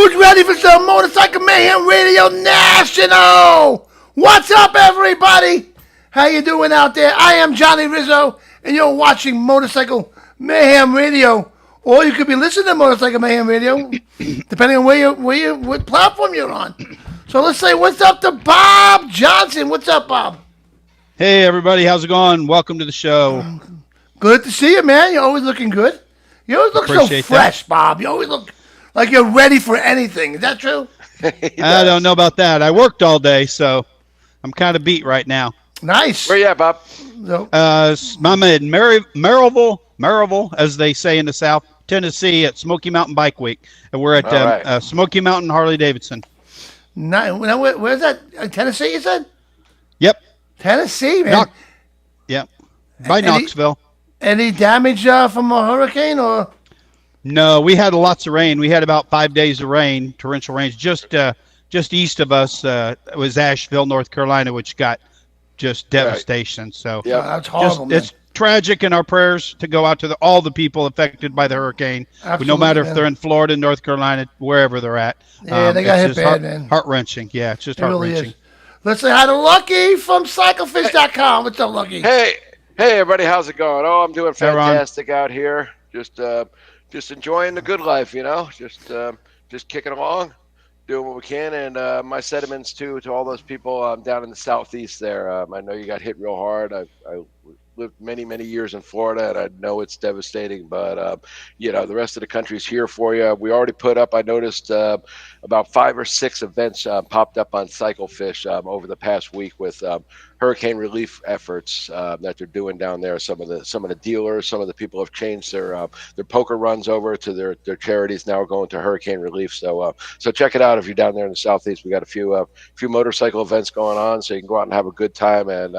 Who's ready for some Motorcycle Mayhem Radio National? What's up, everybody? How you doing out there? I am Johnny Rizzo, and you're watching Motorcycle Mayhem Radio. Or you could be listening to Motorcycle Mayhem Radio, depending on what platform you're on. So let's say what's up to Bob Johnson. What's up, Bob? Hey, everybody. How's it going? Welcome to the show. Good to see you, man. You're always looking good. You always look so fresh, Bob. You always look like you're ready for anything. Is that true? I don't know about that. I worked all day, so I'm kind of beat right now. Nice. Where you at, Bob? So, I'm in Maryville, as they say in the South, Tennessee, at Smoky Mountain Bike Week. And we're at Smoky Mountain Harley Davidson. where's that? Tennessee, you said? Yep. Tennessee, man. Yep. By Knoxville. Any damage from a hurricane or? No, we had lots of rain. We had about 5 days of rain, torrential rains. Just east of us was Asheville, North Carolina, which got just devastation. So yeah, that's horrible. Man. It's tragic, and our prayers to go out to all the people affected by the hurricane. Absolutely, no matter if they're in Florida, North Carolina, wherever they're at. Yeah, they got hit bad, man. Heart-wrenching. Yeah, it's just heart-wrenching. Really is. Let's say hi to Lucky from CycleFish.com. What's up, Lucky? Hey, everybody, how's it going? Oh, I'm doing fantastic out here. Just enjoying the good life, just kicking along, doing what we can. And my sentiments to all those people down in the southeast there. I know you got hit real hard. I lived many years in Florida, and I know it's devastating, but the rest of the country's here for you. We already put up, I noticed about 5 or 6 events popped up on CycleFish over the past week with hurricane relief efforts that they're doing down there. Some of the dealers, some of the people have changed their poker runs over to their charities now, going to hurricane relief. So check it out if you're down there in the southeast. We got a few motorcycle events going on, so you can go out and have a good time and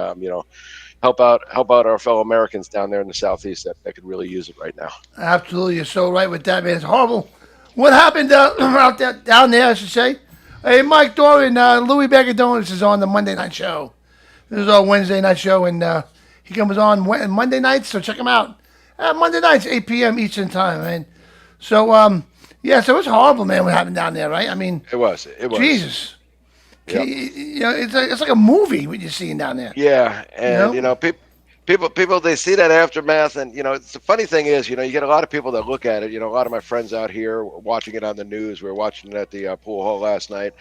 help out our fellow Americans down there in the southeast that could really use it right now. Absolutely, you're so right with that, man. It's horrible. What happened out there, down there, I should say? Hey, Mike Dorian, Louis Bag of Donuts is on the Monday night show. This is our Wednesday night show, and he comes on Monday nights, so check him out. Monday nights, 8 p.m. Eastern time, man. So, so it's horrible, man, what happened down there, right? I mean, it was. Jesus. Yep. It's like a movie what you're seeing down there. Yeah, and people they see that aftermath, and it's the funny thing is, you get a lot of people that look at it. A lot of my friends out here watching it on the news. We were watching it at the pool hall last night,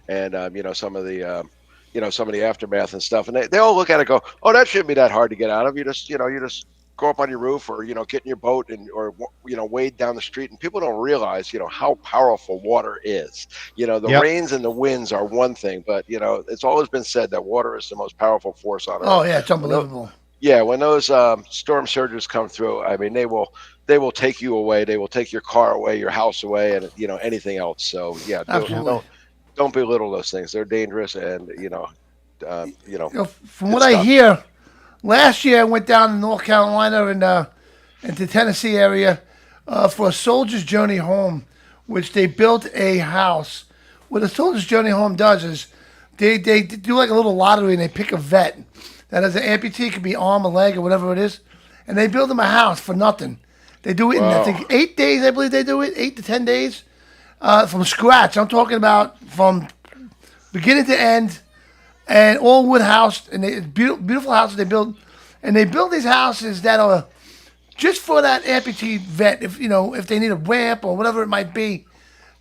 and some of the aftermath and stuff, and they all look at it and go, oh, that shouldn't be that hard to get out of. You just go up on your roof, or get in your boat or wade down the street. And people don't realize how powerful water is. The rains and the winds are one thing, but it's always been said that water is the most powerful force on earth. Oh yeah, it's unbelievable. When those storm surges come through, I mean, they will take you away. They will take your car away, your house away, and anything else. So don't belittle those things. They're dangerous, and from what I hear, last year I went down to North Carolina and to Tennessee area for a soldier's journey home, which they built a house. What a soldier's journey home does is they do like a little lottery, and they pick a vet that has an amputee, it could be arm or leg or whatever it is, and they build them a house for nothing. They do it in, I think, 8 days, I believe they do it, 8 to 10 days, from scratch. I'm talking about from beginning to end, and all wood house, and beautiful houses they build. And they build these houses that are just for that amputee vet, if they need a ramp or whatever it might be.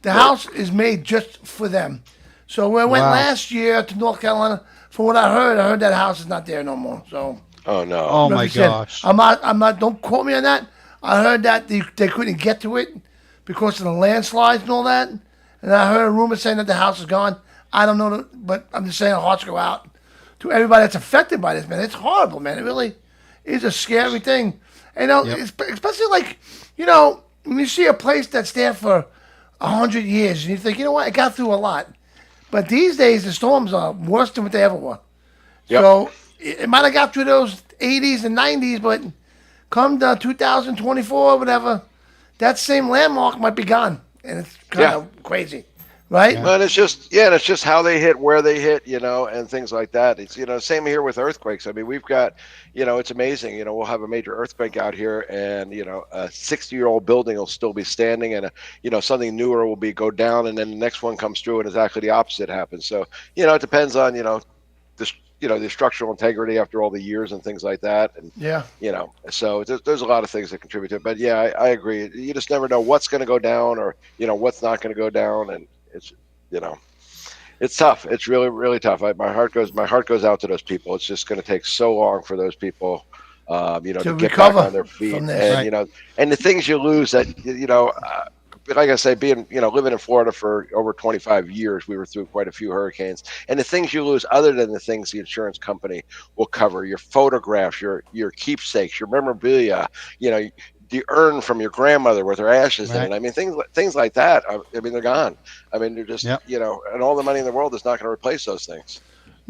The house is made just for them. So when I went last year to North Carolina, from what I heard that house is not there no more. So oh no! Oh my gosh! I'm not. Don't quote me on that. I heard that they couldn't get to it because of the landslides and all that. And I heard a rumor saying that the house is gone. I don't know, but I'm just saying, hearts go out to everybody that's affected by this, man. It's horrible, man. It really is a scary thing. And especially like, when you see a place that's there for 100 years, and you think, what, it got through a lot. But these days, the storms are worse than what they ever were. Yep. So it might have got through those 80s and 90s, but come to 2024, whatever, that same landmark might be gone. And it's kind of crazy. right? Yeah. But it's just how they hit, where they hit, and things like that. It's same here with earthquakes. I mean, we've got, it's amazing. We'll have a major earthquake out here, and a 60-year-old building will still be standing, and something newer will go down, and then the next one comes through, and exactly the opposite happens. So it depends on the structural integrity after all the years and things like that, and Yeah. so there's a lot of things that contribute to it. But yeah, I agree. You just never know what's going to go down, or what's not going to go down, and it's tough. It's really, really tough. My heart goes out to those people. It's just going to take so long for those people, to get back recover on their feet, from this. and Right. and the things you lose that like I say, being living in Florida for over 25 years, we were through quite a few hurricanes, and the things you lose, other than the things the insurance company will cover, your photographs, your keepsakes, your memorabilia, the urn from your grandmother with her ashes in Right. it. I mean, things like that. I mean, they're gone. I mean, they're just Yep. and all the money in the world is not going to replace those things.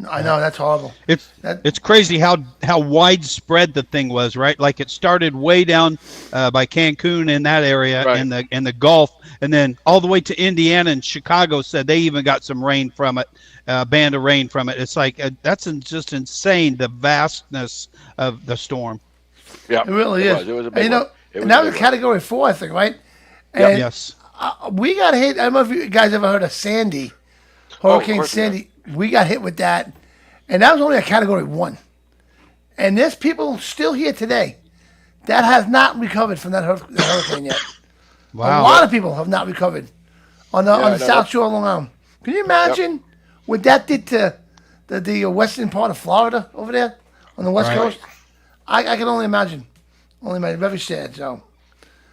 I know, that's horrible. It's crazy how widespread the thing was, right? Like it started way down by Cancun in that area, Right. in the Gulf, and then all the way to Indiana and Chicago. Said they even got some rain from it, band of rain from it. It's like that's just insane, the vastness of the storm. Yeah, It really is. It was a And, big one. It and that a was big Category 4, I think, right? And Yes. we got hit. I don't know if you guys ever heard of Sandy, Hurricane course we have. Sandy. We got hit with that, and that was only a Category 1. And there's people still here today that have not recovered from that hurricane yet. Wow. A lot of people have not recovered on the I know South Shore of Long Island. Can you imagine what that did to the western part of Florida over there on the West Right. Coast? I can only imagine. Only imagine. Very sad. So,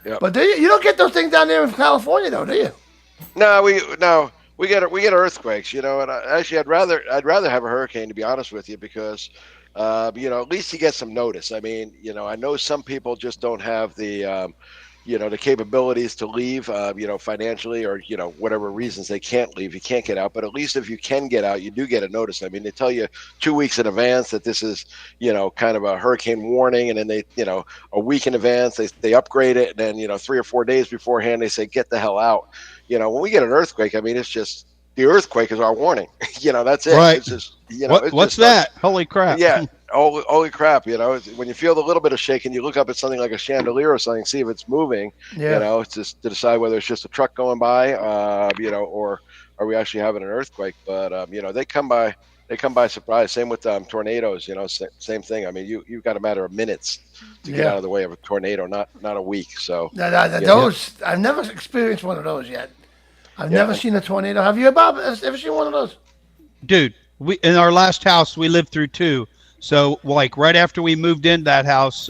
Yep. but you don't get those things down there in California, though, do you? No, we get earthquakes, and actually I'd rather have a hurricane, to be honest with you, because at least you get some notice. I mean, I know some people just don't have the the capabilities to leave, financially, or whatever reasons they can't leave. You can't get out, but at least if you can get out, you do get a notice. I mean, they tell you 2 weeks in advance that this is kind of a hurricane warning, and then they a week in advance they upgrade it, and then 3 or 4 days beforehand they say get the hell out. When we get an earthquake, I mean, it's just the earthquake is our warning. That's it. Right. It's just What's that? Holy crap! Yeah. Holy crap! When you feel a little bit of shaking, you look up at something like a chandelier or something, see if it's moving. Yeah. It's just to decide whether it's just a truck going by, or are we actually having an earthquake? But they come by. They come by surprise. Same with tornadoes. Same thing. I mean, you've got a matter of minutes to get Yeah. out of the way of a tornado, not a week. So Those I've never experienced one of those yet. I've never seen a tornado. Have you, Bob? Ever seen one of those? Dude, we in our last house we lived through 2. So like right after we moved in that house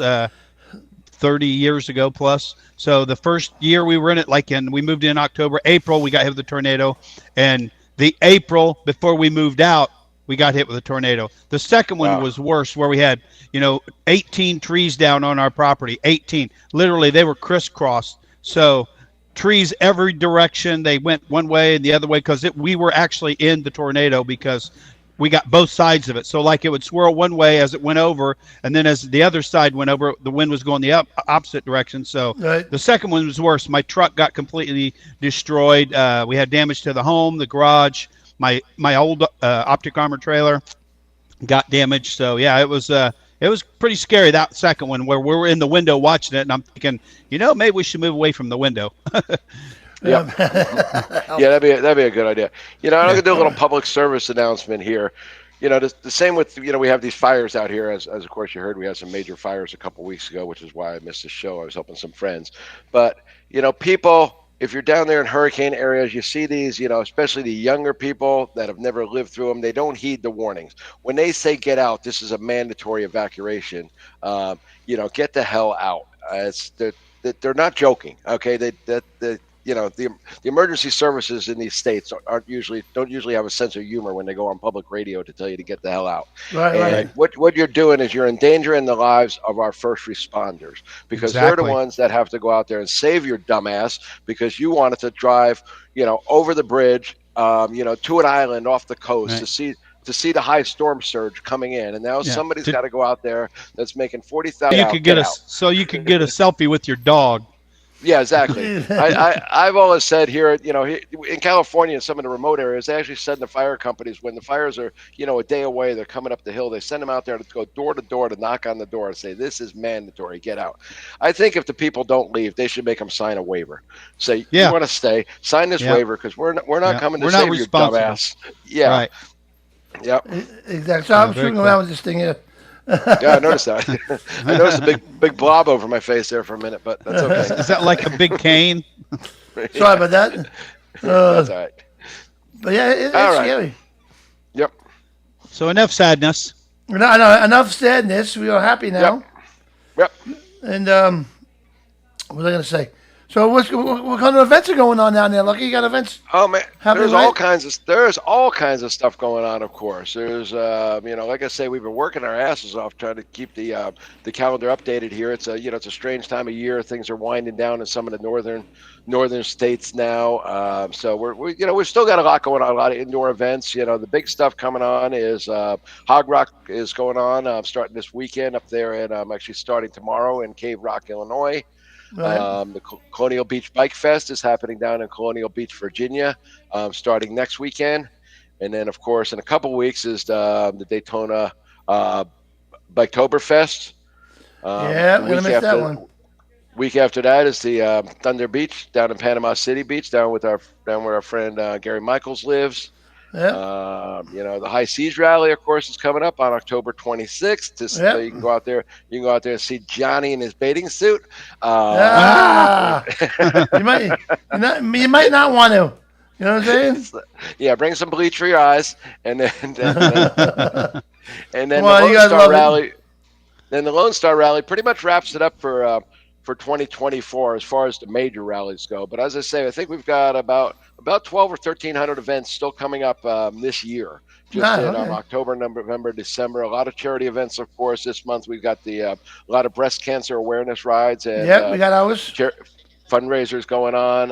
30 years ago plus. So the first year we were in it, we moved in October, April, we got hit with a tornado, and the April before we moved out, we got hit with a tornado. The second one was worse, where we had 18 trees down on our property. 18, literally they were crisscrossed. So trees every direction. They went one way and the other way because we were actually in the tornado because we got both sides of it. So like it would swirl one way as it went over, and then as the other side went over, the wind was going the opposite direction. So Right. the second one was worse. My truck got completely destroyed. We had damage to the home, the garage. My old optic armor trailer got damaged. So yeah, it was pretty scary, that second one, where we were in the window watching it, and I'm thinking, maybe we should move away from the window. Yeah, that'd be a good idea. I'm gonna do a little public service announcement here. The same with we have these fires out here, as of course you heard, we had some major fires a couple weeks ago, which is why I missed the show. I was helping some friends, but people, if you're down there in hurricane areas, you see these, especially the younger people that have never lived through them, they don't heed the warnings. When they say get out, this is a mandatory evacuation. Get the hell out. They're not joking. Okay, the emergency services in these states don't usually have a sense of humor when they go on public radio to tell you to get the hell out. Right. What you're doing is you're endangering the lives of our first responders, because they're Exactly. the ones that have to go out there and save your dumbass because you wanted to drive, over the bridge, to an island off the coast Right. to see the high storm surge coming in, and now somebody's got to go out there that's making $40,000. So you could get a selfie with your dog. Yeah, exactly. I've always said here, in California, in some of the remote areas, they actually send the fire companies when the fires are, a day away, they're coming up the hill. They send them out there to go door to door to knock on the door and say, "This is mandatory. Get out." I think if the people don't leave, they should make them sign a waiver. Say, "You want to stay? Sign this waiver because we're not coming to save you, dumbass." Yeah. Right. Yep. Exactly. So I'm screwing around with this thing here. Yeah, I noticed that. I noticed a big blob over my face there for a minute, but that's okay. Is that like a big cane? Sorry about that. That's all right. But yeah, it's scary. Yep. So enough sadness. No, enough sadness. We are happy now. Yep. And what was I going to say? So what kind of events are going on down there, Lucky? You got events? Oh man, There's all kinds of stuff going on. Of course, there's like I say, we've been working our asses off trying to keep the calendar updated here. It's a strange time of year. Things are winding down in some of the northern states now. So we've still got a lot going on, a lot of indoor events. The big stuff coming on is Hog Rock is going on starting this weekend up there, and actually starting tomorrow in Cave Rock, Illinois. Right. The Colonial Beach Bike Fest is happening down in Colonial Beach, Virginia, starting next weekend. And then, of course, in a couple weeks is the Daytona Biketoberfest. I'm going to miss that one. Week after that is the Thunder Beach down in Panama City Beach, down where our friend Gary Michaels lives. Yeah. The High Seas Rally, of course, is coming up on October 26th. So you can go out there. You can go out there and see Johnny in his bathing suit. You might not want to. You know what I'm saying? Yeah, bring some bleach for your eyes, and then the Lone Star Rally pretty much wraps it up for 2024 as far as the major rallies go. But as I say, I think we've got about 12 or 1,300 events still coming up this year. Just in October, November, December. A lot of charity events, of course. This month we've got a lot of breast cancer awareness rides and we got ours. Fundraisers going on.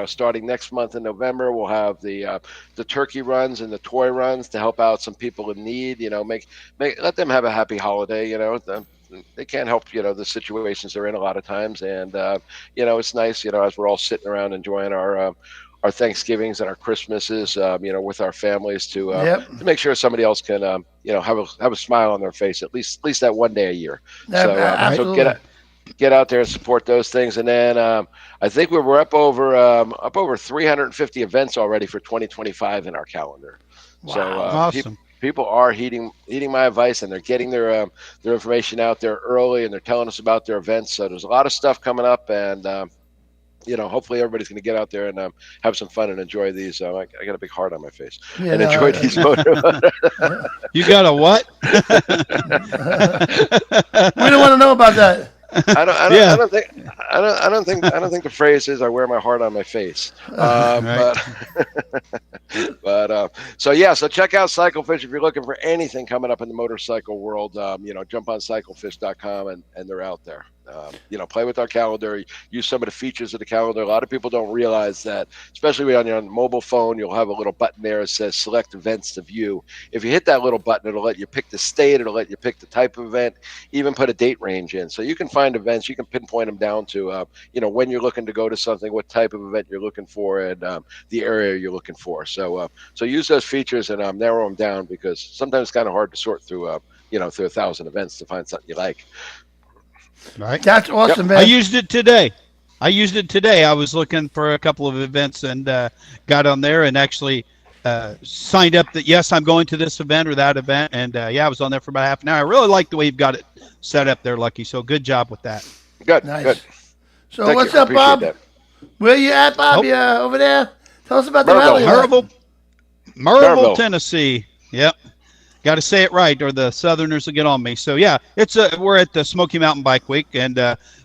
Starting next month in November, we'll have the turkey runs and the toy runs to help out some people in need. Let them have a happy holiday. They can't help the situations they're in a lot of times, and it's nice as we're all sitting around enjoying our Thanksgivings and our Christmases with our families to make sure somebody else can have a smile on their face at least that one day a year. So get out there and support those things. And then I think we're up over 350 events already for 2025 in our calendar. Wow. So awesome. People are heeding my advice, and they're getting their information out there early, and they're telling us about their events. So there's a lot of stuff coming up, and hopefully everybody's going to get out there and have some fun and enjoy these. I got a big heart on my face and enjoy these motor. You got a what? We don't want to know about that. I don't think the phrase is "I wear my heart on my face." So check out CycleFish if you're looking for anything coming up in the motorcycle world. Jump on cyclefish.com and they're out there. Play with our calendar, use some of the features of the calendar. A lot of people don't realize that, especially on your mobile phone, you'll have a little button there that says select events to view. If you hit that little button, it'll let you pick the state, it'll let you pick the type of event, even put a date range in. So you can find events, you can pinpoint them down to, when you're looking to go to something, what type of event you're looking for, and the area you're looking for. So use those features and narrow them down, because sometimes it's kind of hard to sort through, through 1,000 events to find something you like. Right. That's awesome, man. I used it today. I was looking for a couple of events and got on there and actually signed up that, yes, I'm going to this event or that event. And I was on there for about half an hour. I really like the way you've got it set up there, Lucky. So good job with that. Good. Nice. Good. So what's up, Bob? That. Where you at, Bob? You over there? Tell us about the rally. Maryville, Tennessee. Yep. Got to say it right, or the Southerners will get on me. So we're at the Smoky Mountain Bike Week, and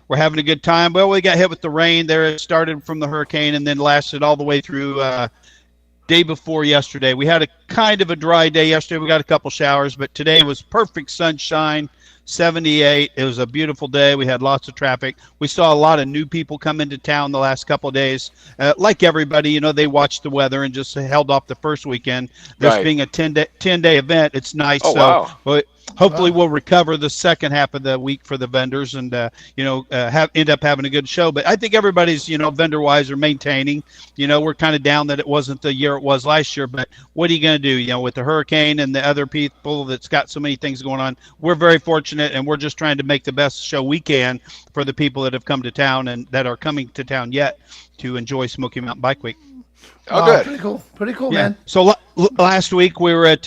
we're having a good time. Well, we got hit with the rain there. It started from the hurricane and then lasted all the way through day before yesterday. We had a kind of a dry day yesterday. We got a couple showers, but today was perfect sunshine. 78. It was a beautiful day. We had lots of traffic. We saw a lot of new people come into town the last couple of days. Like everybody, they watched the weather and just held off the first weekend. This being a 10-day event, it's nice. Oh, wow. hopefully we'll recover the second half of the week for the vendors and end up having a good show. But I think everybody's vendor wise are maintaining. We're kind of down that it wasn't the year it was last year, but what are you going to do? With the hurricane and the other people that's got so many things going on, we're very fortunate, and we're just trying to make the best show we can for the people that have come to town and that are coming to town yet to enjoy Smoky Mountain Bike Week. Oh, good. Pretty cool, Yeah. man. So last week we were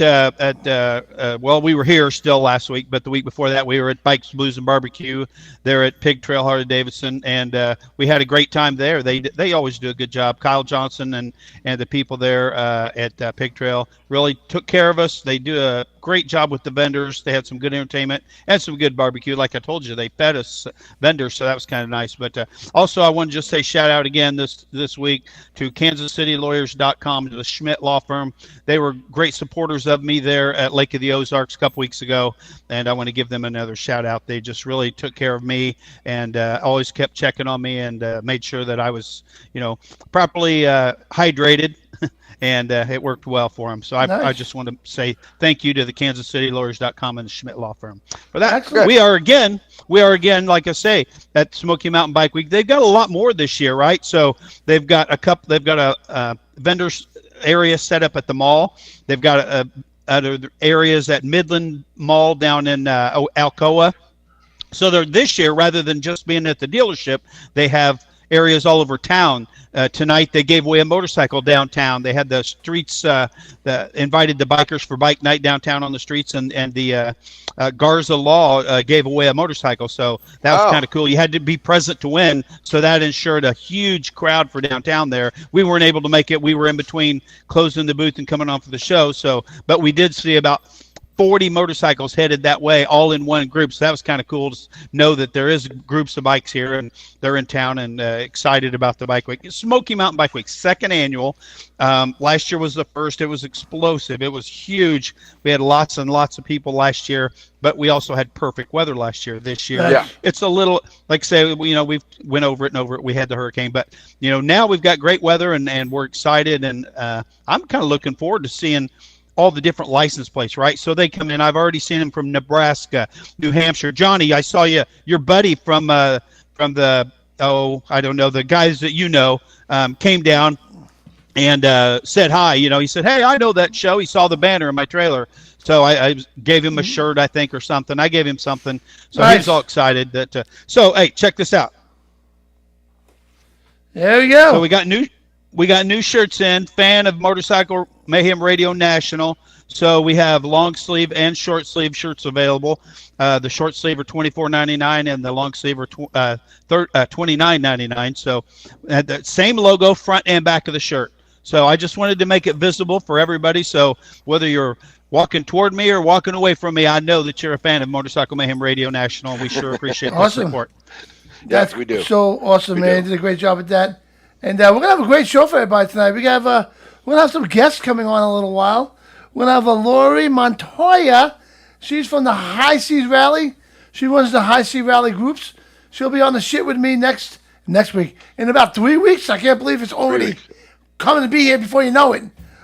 we were here still last week, but the week before that we were at Bikes, Blues, and Barbecue there at Pig Trail Harley-Davidson, and we had a great time there. They always do a good job. Kyle Johnson and the people there at Pig Trail really took care of us. They do a great job with the vendors. They had some good entertainment and some good barbecue. Like I told you, they fed us vendors, so that was kind of nice. But also I want to just say shout out again this week to KansasCityLawyers.com, to the Schmidt Law Firm. They were great supporters of me there at Lake of the Ozarks a couple weeks ago, and I want to give them another shout out. They just really took care of me and always kept checking on me and made sure that I was, properly hydrated. And it worked well for them. So I just want to say thank you to the KansasCityLawyers.com and the Schmidt Law Firm for that. Excellent. We are again, like I say, at Smoky Mountain Bike Week. They've got a lot more this year, right? So they've got a vendors area set up at the mall. They've got other areas at Midland Mall down in Alcoa. So this year, rather than just being at the dealership, they have areas all over town. Tonight they gave away a motorcycle downtown. They had the streets, invited the bikers for bike night downtown on the streets, and the Garza Law gave away a motorcycle. So that was kind of cool. You had to be present to win, so that ensured a huge crowd for downtown there. We weren't able to make it. We were in between closing the booth and coming on for the show. But we did see about 40 motorcycles headed that way, all in one group. So that was kind of cool to know that there is groups of bikes here, and they're in town and excited about the Bike Week. Smoky Mountain Bike Week, second annual. Last year was the first. It was explosive. It was huge. We had lots and lots of people last year, but we also had perfect weather last year. This year, it's a little, like say, we've went over it and over it. We had the hurricane, but now we've got great weather, and we're excited, and I'm kind of looking forward to seeing all the different license plates, right? So they come in. I've already seen them from Nebraska, New Hampshire. Johnny, I saw your buddy from the I don't know, the guys that came down and said hi. He said, "Hey, I know that show." He saw the banner in my trailer, so I gave him a shirt, I think, or something. I gave him something, so nice. He was all excited. That so hey, check this out. There we go. So we got new shirts in. Fan of Motorcycle Mayhem Radio National. So we have long sleeve and short sleeve shirts available. The short sleeve are $24.99 and the long sleeve are $29.99. So the same logo, front and back of the shirt. So I just wanted to make it visible for everybody. So whether you're walking toward me or walking away from me, I know that you're a fan of Motorcycle Mayhem Radio National. We sure appreciate the support. Yes, we do. So awesome, man. You did a great job at that. And we're going to have a great show for everybody tonight. We're going to have some guests coming on in a little while. We're going to have Lori Montoya. She's from the High Seas Rally. She runs the High Sea Rally groups. She'll be on the shit with me next week. In about 3 weeks. I can't believe it's already coming to be here before you know it.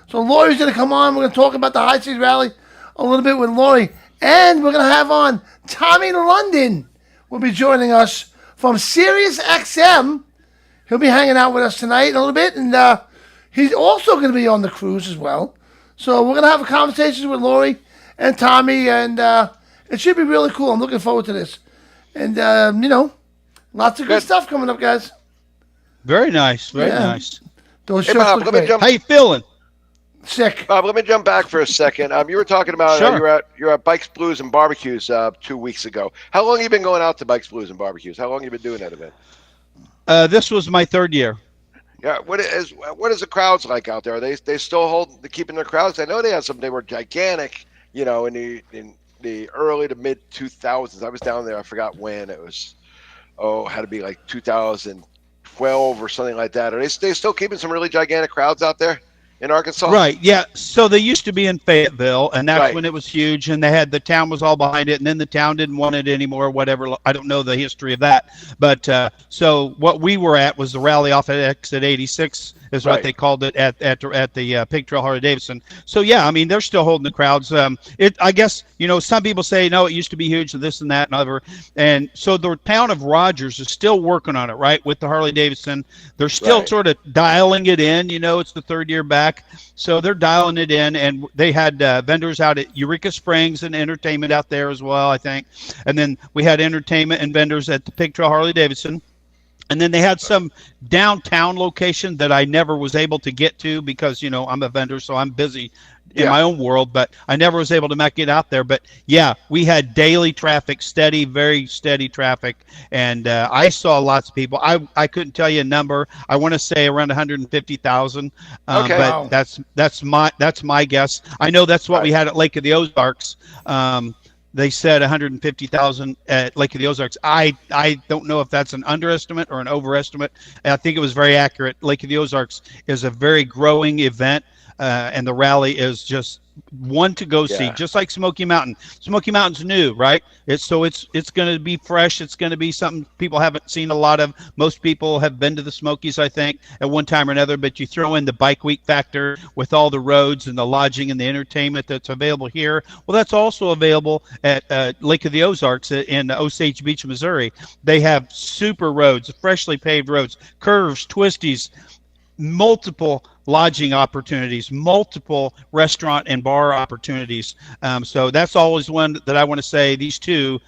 So Lori's going to come on. We're going to talk about the High Seas Rally a little bit with Lori. And we're going to have on Tommy London. Will be joining us from Sirius XM. He'll be hanging out with us tonight a little bit, and he's also going to be on the cruise as well. So we're going to have a conversation with Lori and Tommy, and it should be really cool. I'm looking forward to this. And, lots of good stuff coming up, guys. Very nice. Very nice. Those Hey, shirts Bob, look let me great. jump. How you feeling? Sick. Bob, let me jump back for a second. You were talking about Sure. you're at Bikes, Blues, and Barbecues 2 weeks ago. How long have you been going out to Bikes, Blues, and Barbecues? How long have you been doing that event? This was my third year. Yeah, what is the crowds like out there? Are they still keeping their crowds? I know they were gigantic, in the early to mid 2000s. I was down there. I forgot when it was. Had to be like 2012 or something like that. Are they still keeping some really gigantic crowds out there in Arkansas? Right. Yeah. So they used to be in Fayetteville, and that's Right. when it was huge, and the town was all behind it, and then the town didn't want it anymore. Whatever. I don't know the history of that, but so what we were at was the rally off at exit 86 is Right. what they called it at the Pig Trail Harley Davidson. So yeah, I mean they're still holding the crowds. I guess some people say no, it used to be huge, and this and that and other, and so the town of Rogers is still working on it, right, with the Harley Davidson. They're still Right. sort of dialing it in. It's the third year back, so they're dialing it in, and they had vendors out at Eureka Springs and entertainment out there as well, I think, and then we had entertainment and vendors at the Pig Trail Harley Davidson. And then they had some downtown location that I never was able to get to because, I'm a vendor, so I'm busy in my own world, but I never was able to make it out there. But yeah, we had daily traffic, very steady traffic. And I saw lots of people. I couldn't tell you a number. I want to say around 150,000. Okay. But Wow. that's my guess. I know that's what we had at Lake of the Ozarks. They said 150,000 at Lake of the Ozarks. I don't know if that's an underestimate or an overestimate. I think it was very accurate. Lake of the Ozarks is a very growing event, and the rally is just one to go see, just like Smoky Mountain. Smoky Mountain's new, right? It's going to be fresh. It's going to be something people haven't seen a lot of. Most people have been to the Smokies, I think, at one time or another, but you throw in the bike week factor with all the roads and the lodging and the entertainment that's available here. Well, that's also available at Lake of the Ozarks in Osage Beach, Missouri. They have super roads, freshly paved roads, curves, twisties, multiple lodging opportunities, multiple restaurant and bar opportunities. So that's always one that I want to say. These two,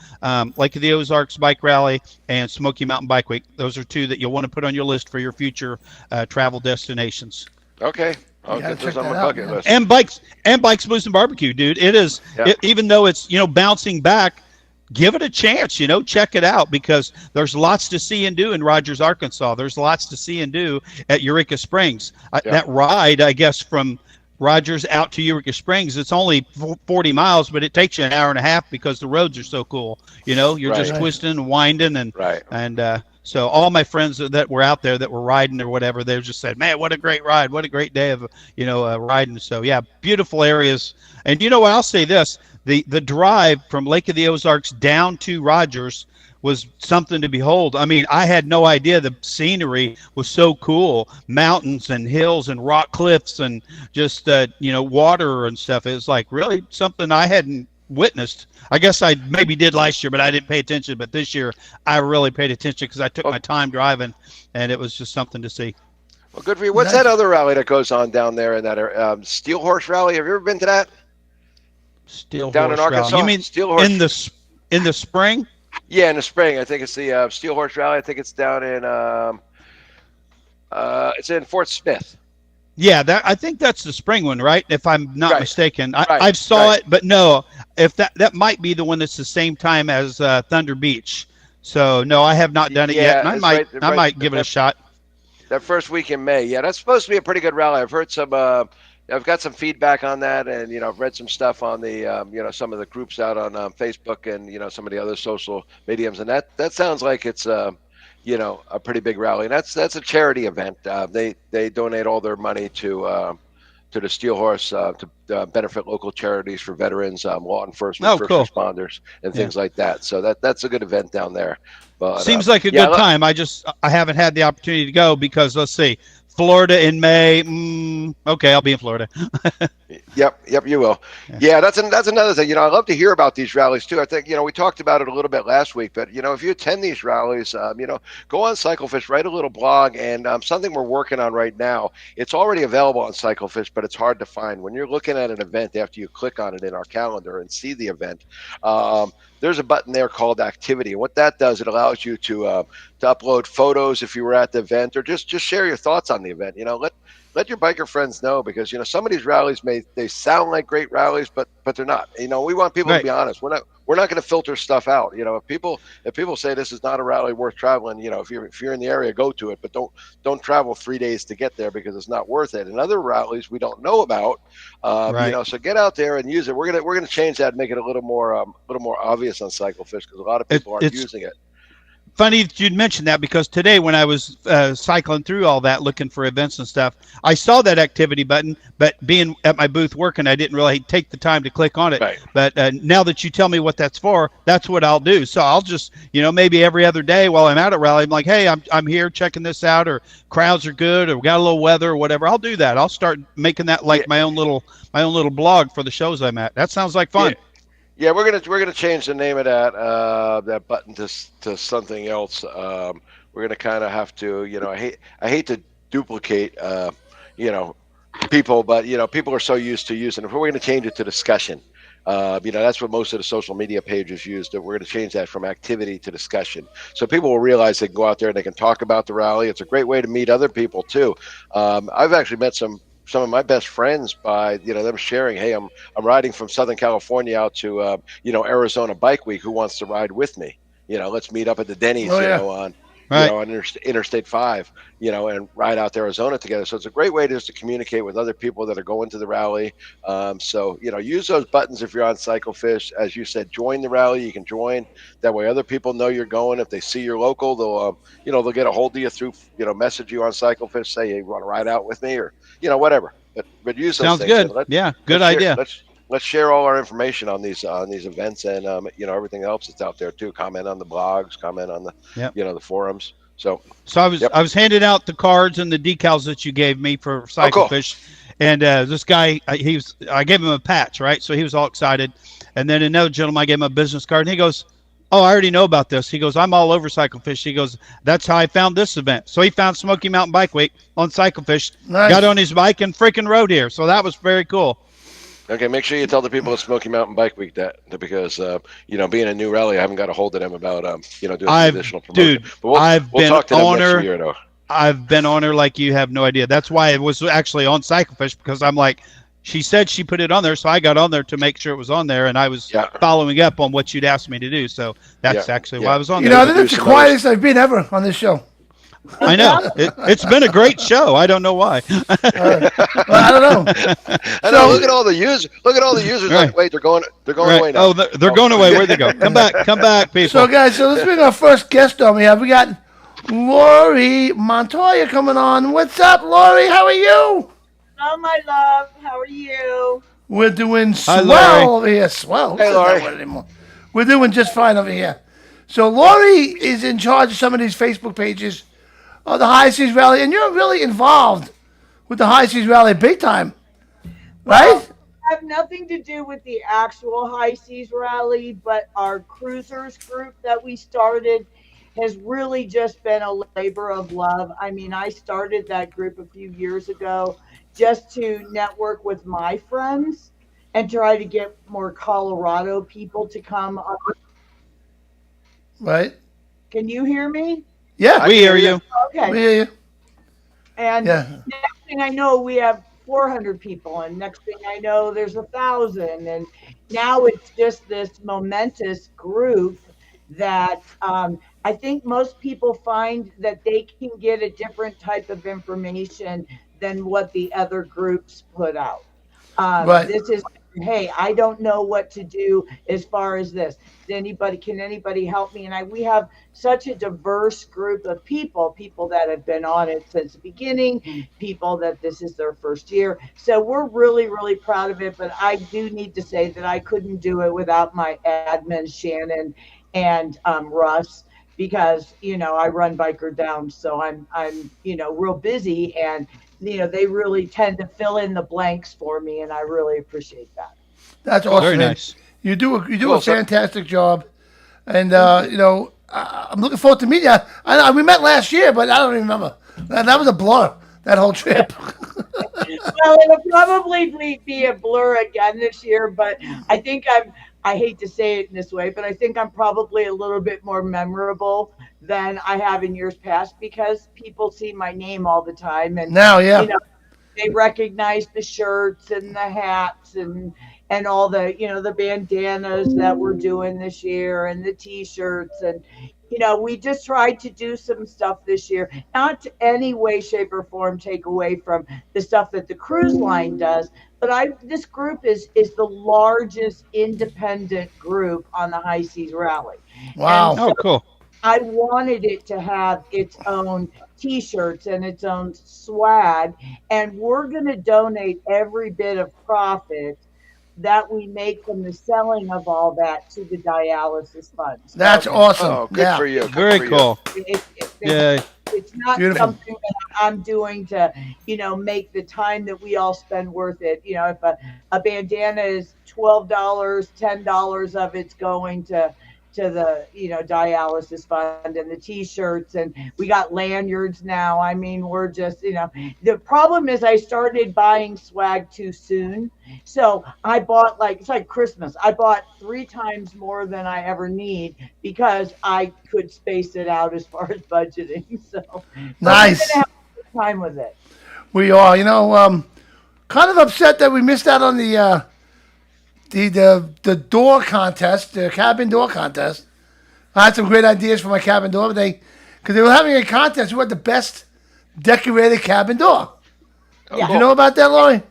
Lake of the Ozarks Bike Rally and Smoky Mountain Bike Week, those are two that you'll want to put on your list for your future travel destinations. Okay. I'll gotta get those check on my that out, bucket man. list. And bikes, blues, and barbecue, dude. It is, even though it's bouncing back, give it a chance, check it out, because there's lots to see and do in Rogers, Arkansas. There's lots to see and do at Eureka Springs. That ride, I guess, from Rogers out to Eureka Springs, it's only 40 miles, but it takes you an hour and a half because the roads are so cool. You're just twisting and winding. And so all my friends that were out there that were riding or whatever, they just said, man, what a great ride. What a great day of, riding. So yeah, beautiful areas. And I'll say this, the drive from Lake of the Ozarks down to Rogers was something to behold. I mean, I had no idea the scenery was so cool. Mountains and hills and rock cliffs and just, water and stuff. It was like really something I hadn't witnessed. I guess I maybe did last year, but I didn't pay attention. But this year I really paid attention because I took my time driving, and it was just something to see. Well, good for you. What's that other rally that goes on down there in that Steel Horse Rally? Have you ever been to that? Steel down Horse in Arkansas? Rally. You mean Steel Horse in the spring? Yeah, in the spring. I think it's the Steel Horse Rally. I think it's down in it's in Fort Smith. Yeah, I think that's the spring one, right? If I'm not mistaken. I saw it, but no, if that might be the one that's the same time as Thunder Beach. So no, I have not done it yet. And I might give it a shot. That first week in May. Yeah, that's supposed to be a pretty good rally. I've heard some I've got some feedback on that, and I've read some stuff on the some of the groups out on Facebook and some of the other social mediums, and that sounds like it's a pretty big rally. And that's a charity event. They donate all their money to the Steel Horse to benefit local charities for veterans, law enforcement, first responders, and things like that. So that's a good event down there. But seems like a good time. I haven't had the opportunity to go because let's see. Florida in May. Okay, I'll be in Florida. Yep, you will. Yeah, that's another thing. I love to hear about these rallies too. I think we talked about it a little bit last week, but if you attend these rallies, go on Cyclefish, write a little blog, and something we're working on right now. It's already available on Cyclefish, but it's hard to find. When you're looking at an event, after you click on it in our calendar and see the event, there's a button there called Activity. And what that does, it allows you to upload photos if you were at the event, or just share your thoughts on the event. Let your biker friends know, because some of these rallies they sound like great rallies, but they're not. We want people to be honest. We're not going to filter stuff out. If people say this is not a rally worth traveling, if you're in the area, go to it, but don't travel 3 days to get there because it's not worth it. And other rallies we don't know about, so get out there and use it. We're gonna change that and make it a little more obvious on Cyclefish, because a lot of people aren't using it. funny that you'd mention that, because today when I was cycling through all that looking for events and stuff, I saw that activity button, but being at my booth working, I didn't really take the time to click on it. Right. But now that you tell me what that's for, that's what I'll do. So I'll just, maybe every other day while I'm out at rally, I'm like, hey, I'm here checking this out, or crowds are good, or we got a little weather or whatever. I'll do that. I'll start making that like my own little blog for the shows I'm at. That sounds like fun. Yeah, we're gonna change the name of that button to something else. We're gonna kind of have to, I hate to duplicate, people, but people are so used to using it. We're gonna change it to discussion. That's what most of the social media pages use. That we're going to change that from activity to discussion, so people will realize they can go out there and they can talk about the rally. It's a great way to meet other people too. I've actually met some of my best friends by them sharing, hey, I'm riding from Southern California out to Arizona Bike Week. Who wants to ride with me? Let's meet up at the Denny's on on Interstate 5, and ride out to Arizona together. So it's a great way just to communicate with other people that are going to the rally. So use those buttons if you're on CycleFish. As you said, join the rally. You can join. That way other people know you're going. If they see you're local, they'll get a hold of you through, message you on CycleFish, say, hey, you want to ride out with me, or whatever. But use those Sounds things. good. Good idea. Let's share all our information on these events, and everything else that's out there too. Comment on the blogs, comment on the the forums. So I was handing out the cards and the decals that you gave me for CycleFish, and this guy, I gave him a patch, right? So he was all excited, and then another gentleman, I gave him a business card, and he goes, oh, I already know about this. He goes, I'm all over CycleFish. He goes, that's how I found this event. So he found Smoky Mountain Bike Week on CycleFish, got on his bike and freaking rode here. So that was very cool. Okay, make sure you tell the people at Smoky Mountain Bike Week that, because being a new rally, I haven't got a hold of them about doing some additional promotion. Dude, but we'll talk to them next year, though. I've been on her like you have no idea. That's why it was actually on CycleFish, because I'm like, she said she put it on there, so I got on there to make sure it was on there, and I was following up on what you'd asked me to do. So that's actually why I was on there. I think it's the quietest I've been ever on this show. I know. It's been a great show. I don't know why. Well, I don't know. I know. Look at all the users. Right. Like, wait, they're going away now. Oh, they're going away. Where'd they go? Come back, people. So, guys, let's bring our first guest on. We got Lori Montoya coming on. What's up, Lori? How are you? Oh, my love. How are you? We're doing swell over here. Swell. Hey, Lori. We're doing just fine over here. So, Lori is in charge of some of these Facebook pages. The High Seas Rally, and you're really involved with the High Seas Rally big time, right? Well, I have nothing to do with the actual High Seas Rally, but our cruisers group that we started has really just been a labor of love. I mean, I started that group a few years ago just to network with my friends and try to get more Colorado people to come up. Right. Can you hear me? Yeah, we hear you. Okay. We hear you. And next thing I know, we have 400 people, and next thing I know, there's 1,000, and now it's just this momentous group that I think most people find that they can get a different type of information than what the other groups put out. Right. This is, hey, I don't know what to do as far as this. Can anybody help me? And we have such a diverse group of people that have been on it since the beginning, people that this is their first year. So we're really, really proud of it. But I do need to say that I couldn't do it without my admins, Shannon and Russ, because, I run Biker Down. So I'm real busy, and they really tend to fill in the blanks for me, and I really appreciate that. That's awesome. Very nice. You do a fantastic job, and I'm looking forward to meeting you. We met last year, but I don't even remember. That was a blur. That whole trip. Well, it'll probably be a blur again this year, but I think I hate to say it in this way, but I think I'm probably a little bit more memorable than I have in years past, because people see my name all the time, and now, they recognize the shirts and the hats and all the the bandanas that we're doing this year, and the t-shirts, and we just tried to do some stuff this year, not to any way, shape, or form take away from the stuff that the cruise line does, but this group is the largest independent group on the High Seas Rally. Wow. So, cool. I wanted it to have its own t-shirts and its own swag, and we're going to donate every bit of profit that we make from the selling of all that to the dialysis fund. So That's awesome. Oh, good for you. Good Very for you. cool. it's Yeah. it's not Beautiful. something that I'm doing to, make the time that we all spend worth it. If a bandana is $12, $10 of it's going to the dialysis fund, and the t-shirts, and we got lanyards now. I mean, we're just, the problem is I started buying swag too soon. So I bought, it's like Christmas. I bought 3 times more than I ever need because I could space it out as far as budgeting. So Nice. we're gonna have a good time with it. We are, kind of upset that we missed out on the door contest, the cabin door contest. I had some great ideas for my cabin door, because they were having a contest who had the best decorated cabin door. Oh, Yeah. Did you know about that, Lori?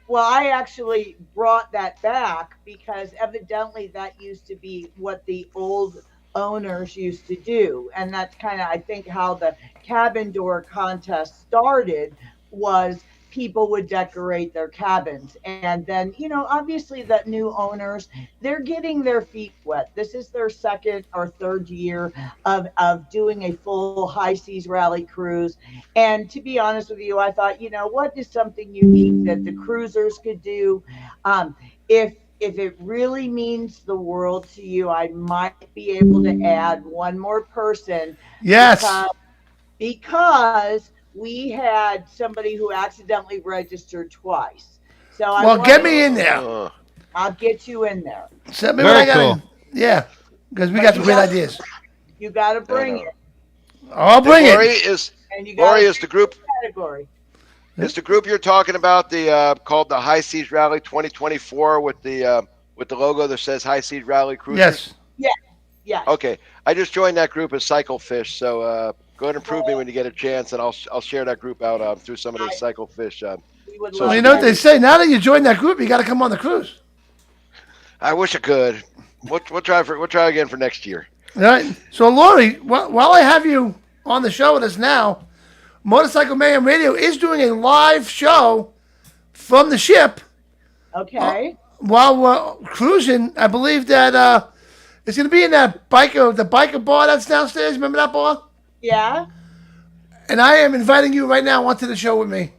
Well, I actually brought that back because evidently that used to be what the old owners used to do. And that's kind of, I think, how the cabin door contest started, was people would decorate their cabins. And then, obviously the new owners, they're getting their feet wet. This is their second or third year of doing a full high seas rally cruise. And to be honest with you, I thought, what is something unique that the cruisers could do? If it really means the world to you, I might be able to add one more person. Yes. Because we had somebody who accidentally registered twice. So Well, get me in there. I'll get you in there. Send me what I Very got. cool. Yeah, because we got some great ideas. You got to bring it, I'll bring Lori it. is and you got Lori to is the group. category. Is the group you're talking about the called the High Seas Rally 2024 with the logo that says High Seas Rally Cruisers? Yes. Yeah. Okay, I just joined that group as Cyclefish, so go ahead and prove me when you get a chance, and I'll share that group out through some of the Cyclefish. We would So Well, love you know what to. they say. Now that you joined that group, you got to come on the cruise. I wish I could. We'll try again for next year. All right. So, Lori, while I have you on the show with us now, Motorcycle Mayhem Radio is doing a live show from the ship Okay. while we're cruising. I believe that it's going to be in the biker bar that's downstairs. Remember that bar? Yeah. And I am inviting you right now onto the show with me.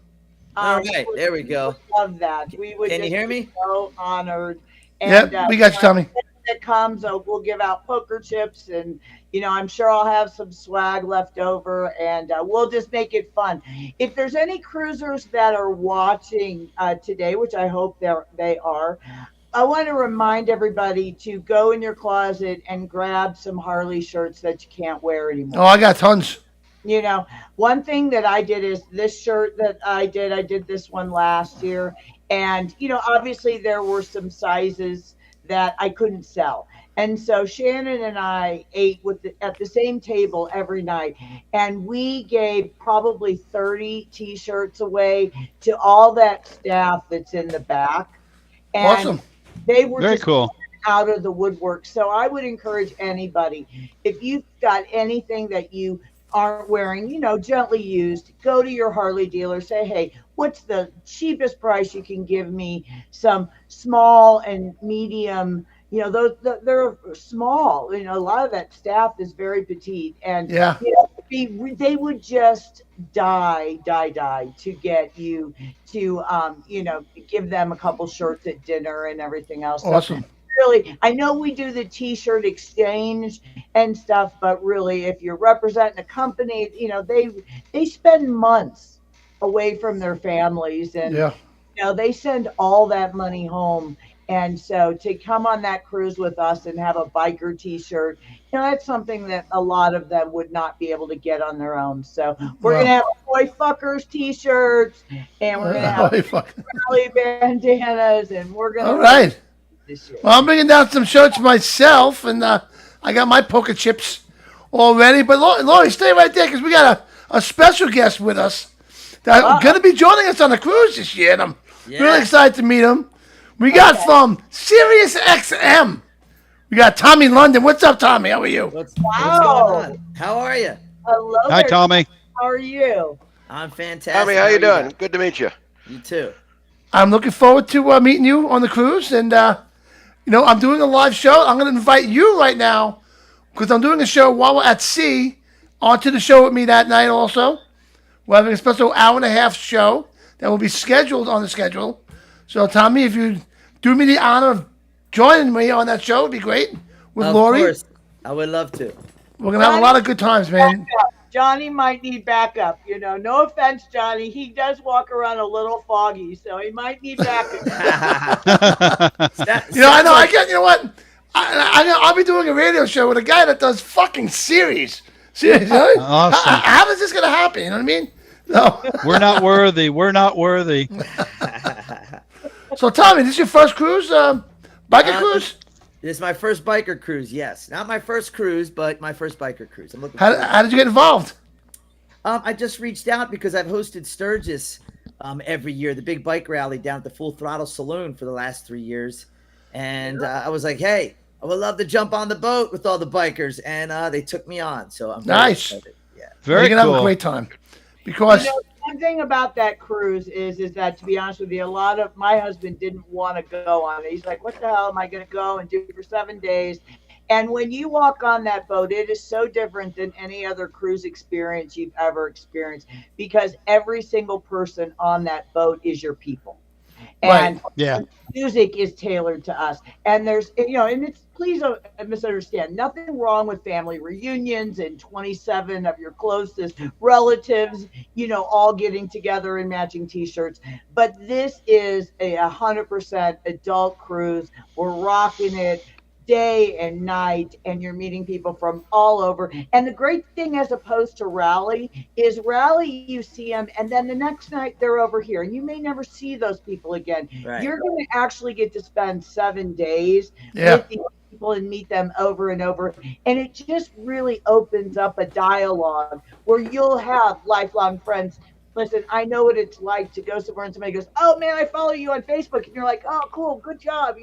All right, there we go. Love that. We would. Can you just hear be me? So honored. Yep, we got you, Tommy. That comes, we'll give out poker chips, and I'm sure I'll have some swag left over, and we'll just make it fun. If there's any cruisers that are watching today, which I hope they are, I want to remind everybody to go in your closet and grab some Harley shirts that you can't wear anymore. Oh, I got tons. One thing that I did is this shirt that I did this one last year. And, obviously there were some sizes that I couldn't sell. And so Shannon and I ate at the same table every night. And we gave probably 30 T-shirts away to all that staff that's in the back. And Awesome. they were Very just cool. out of the woodwork. So I would encourage anybody, if you've got anything that you aren't wearing, gently used, go to your Harley dealer, say, hey, what's the cheapest price you can give me some small and medium, they're small, a lot of that staff is very petite, and Yeah. they would just die to get you to give them a couple shirts at dinner and everything else. So Awesome. really, I know we do the T-shirt exchange and stuff, but really, if you're representing a company, they spend months away from their families, and Yeah. they send all that money home. And so to come on that cruise with us and have a biker T-shirt, that's something that a lot of them would not be able to get on their own. So we're Wow. gonna have boy fuckers T-shirts, and we're gonna have Holy fuck. rally bandanas, and we're gonna All right. this year. Well, I'm bringing down some shirts myself, and I got my poker chips already. But Lori, stay right there, because we got a special guest with us that's going to be joining us on the cruise this year, and I'm really Yeah. excited to meet him. We got from Sirius XM We got Tommy London. What's up, Tommy? How are you? What's Wow. going on? How are you? Hello Hi, there. Tommy. How are you? I'm fantastic. Tommy, how you doing? guys? Good to meet you. You too. I'm looking forward to meeting you on the cruise. And, I'm doing a live show. I'm going to invite you right now because I'm doing a show while we're at sea onto the show with me that night also. We're having a special hour-and-a-half show that will be scheduled on the schedule. So, Tommy, if you do me the honor of joining me on that show, it'd be great. With Of Lori. course. I would love to. We're going to have a lot of good times, man. Backup. Johnny might need backup. No offense, Johnny. He does walk around a little foggy, so he might need backup. I know. You know what? I'll be doing a radio show with a guy that does fucking series. Seriously? Awesome. How is this going to happen? You know what I mean? No. We're not worthy. We're not worthy. So, Tommy, this is your first cruise? Biker cruise? This is my first biker cruise. Yes, not my first cruise, but my first biker cruise. I'm looking. forward. How did you get involved? I just reached out because I've hosted Sturgis every year, the big bike rally down at the Full Throttle Saloon for the last 3 years, and I was like, hey, I would love to jump on the boat with all the bikers, and they took me on. So I'm very Nice. excited. Yeah. You're Very going to have a cool. great time. Because, One thing about that cruise is that, to be honest with you, a lot of my husband didn't want to go on it. He's like, what the hell am I going to go and do for 7 days? And when you walk on that boat, it is so different than any other cruise experience you've ever experienced because every single person on that boat is your people. And Yeah. music is tailored to us. And there's, and it's, please don't misunderstand, nothing wrong with family reunions and 27 of your closest relatives, all getting together in matching t-shirts. But this is a 100% adult cruise. We're rocking it day and night, and you're meeting people from all over. And the great thing, as opposed to rally, is rally, you see them, and then the next night they're over here, and you may never see those people again. Right. You're going to actually get to spend 7 days Yeah. with these people and meet them over and over. And it just really opens up a dialogue where you'll have lifelong friends. Listen, I know what it's like to go somewhere and somebody goes, oh man, I follow you on Facebook. And you're like, oh, cool, good job.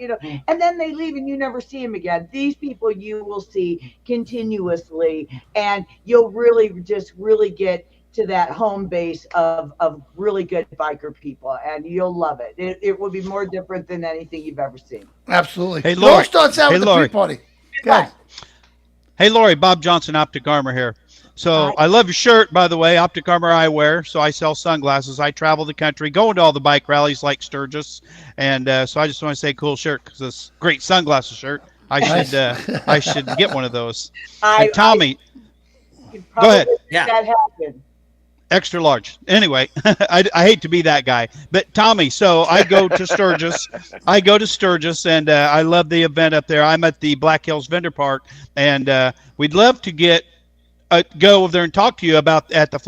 And then they leave and you never see them again. These people you will see continuously, and you'll really get to that home base of really good biker people, and you'll love it. It will be more different than anything you've ever seen. absolutely. Hey, It all Lori. starts out Hey, with the Lori. pre-party. Go ahead. Hey, Lori, Bob Johnson, Optic Armor here. So Hi. I love your shirt, by the way, Optic Armor Eyewear. So I sell sunglasses. I travel the country, going to all the bike rallies like Sturgis. And so I just want to say cool shirt because it's a great sunglasses shirt. I should get one of those. And Tommy, I could Go ahead. probably make Yeah. that happen. extra large. Anyway, I hate to be that guy, but Tommy. So I go to Sturgis. And I love the event up there. I'm at the Black Hills Vendor Park, and we'd love to go over there and talk to you about at the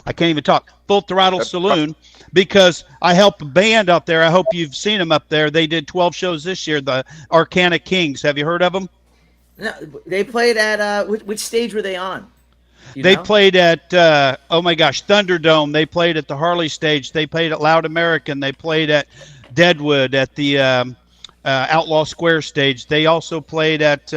I can't even talk. Full Throttle Saloon, because I help a band out there. I hope you've seen them up there. They did 12 shows this year. The Arcana Kings. Have you heard of them? No, they played at which stage were they on? Do you They know? played at Thunderdome. They played at the Harley stage. They played at Loud American. They played at Deadwood at the Outlaw Square stage. They also played at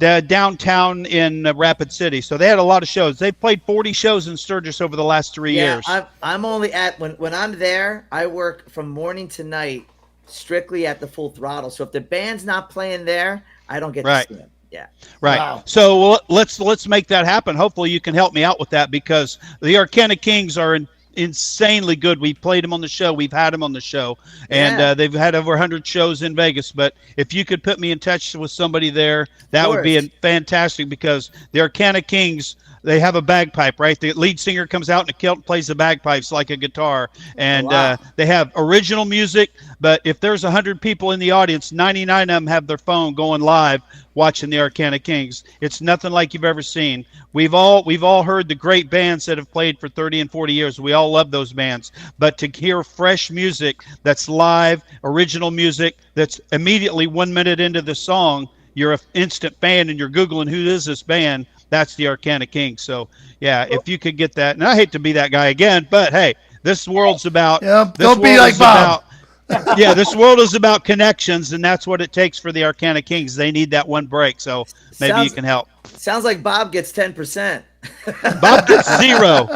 the downtown in Rapid City. So they had a lot of shows. They played 40 shows in Sturgis over the last 3 years. I'm only at when I'm there. I work from morning to night, strictly at the Full Throttle. So if the band's not playing there, I don't get Right. to see them. Yeah. Right. Wow. So let's make that happen. Hopefully you can help me out with that because the Arcana Kings are insanely good. We played them on the show. We've had them on the show, and Yeah. they've had over 100 shows in Vegas. But if you could put me in touch with somebody there, that would be course. fantastic because the Arcana Kings, they have a bagpipe, right? The lead singer comes out in a kilt and plays the bagpipes like a guitar. And Wow. they have original music, but if there's 100 people in the audience, 99 of them have their phone going live watching the Arcana Kings. It's nothing like you've ever seen. We've all heard the great bands that have played for 30 and 40 years. We all love those bands. But to hear fresh music that's live, original music, that's immediately 1 minute into the song, you're an instant fan and you're Googling who is this band. That's the Arcana Kings. So, yeah, if you could get that. And I hate to be that guy again, but hey, this world's about. Yeah, this don't be world like is Bob. about- Yeah, this world is about connections, and that's what it takes for the Arcana Kings. They need that one break, so maybe you can help. Sounds like Bob gets 10%. Bob gets 0.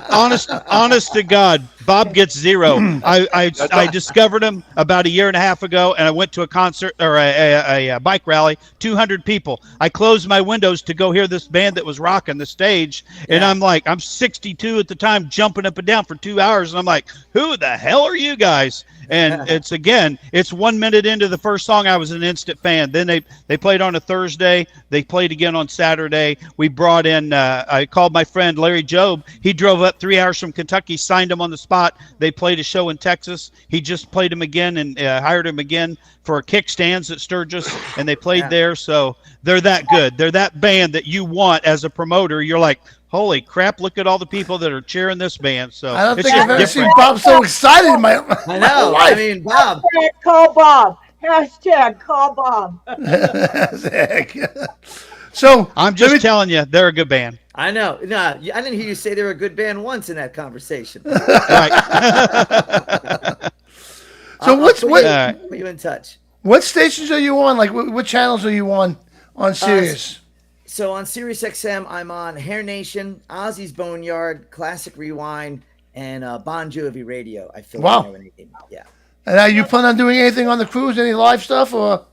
Honest to God, Bob gets 0. I discovered him about a year and a half ago, and I went to a concert or a bike rally, 200 people. I closed my windows to go hear this band that was rocking the stage, and I'm 62 at the time, jumping up and down for 2 hours, and I'm like, who the hell are you guys? And it's 1 minute into the first song, I was an instant fan. Then they played on a Thursday. They played again on Saturday. We brought in, I called my friend Larry Job. He drove up 3 hours from Kentucky, signed him on the spot. They played a show in Texas. He just played him again and hired him again for kickstands at Sturgis, and they played there. So they're that good. They're that band that you want as a promoter. You're like, holy crap, look at all the people that are cheering this band. So I don't it's think just I've ever different. seen Bob so excited in my life. I know. I mean, Bob. Hashtag call Bob. Hashtag call Bob. So I'm just telling you, they're a good band. I know. No, I didn't hear you say they were a good band once in that conversation. Right. So put you in touch. what stations are you on? Like what channels are you on Sirius? So on Sirius XM, I'm on Hair Nation, Ozzy's Boneyard, Classic Rewind, and Bon Jovi Radio. I feel Wow. Yeah. And are you planning on doing anything on the cruise? Any live stuff or?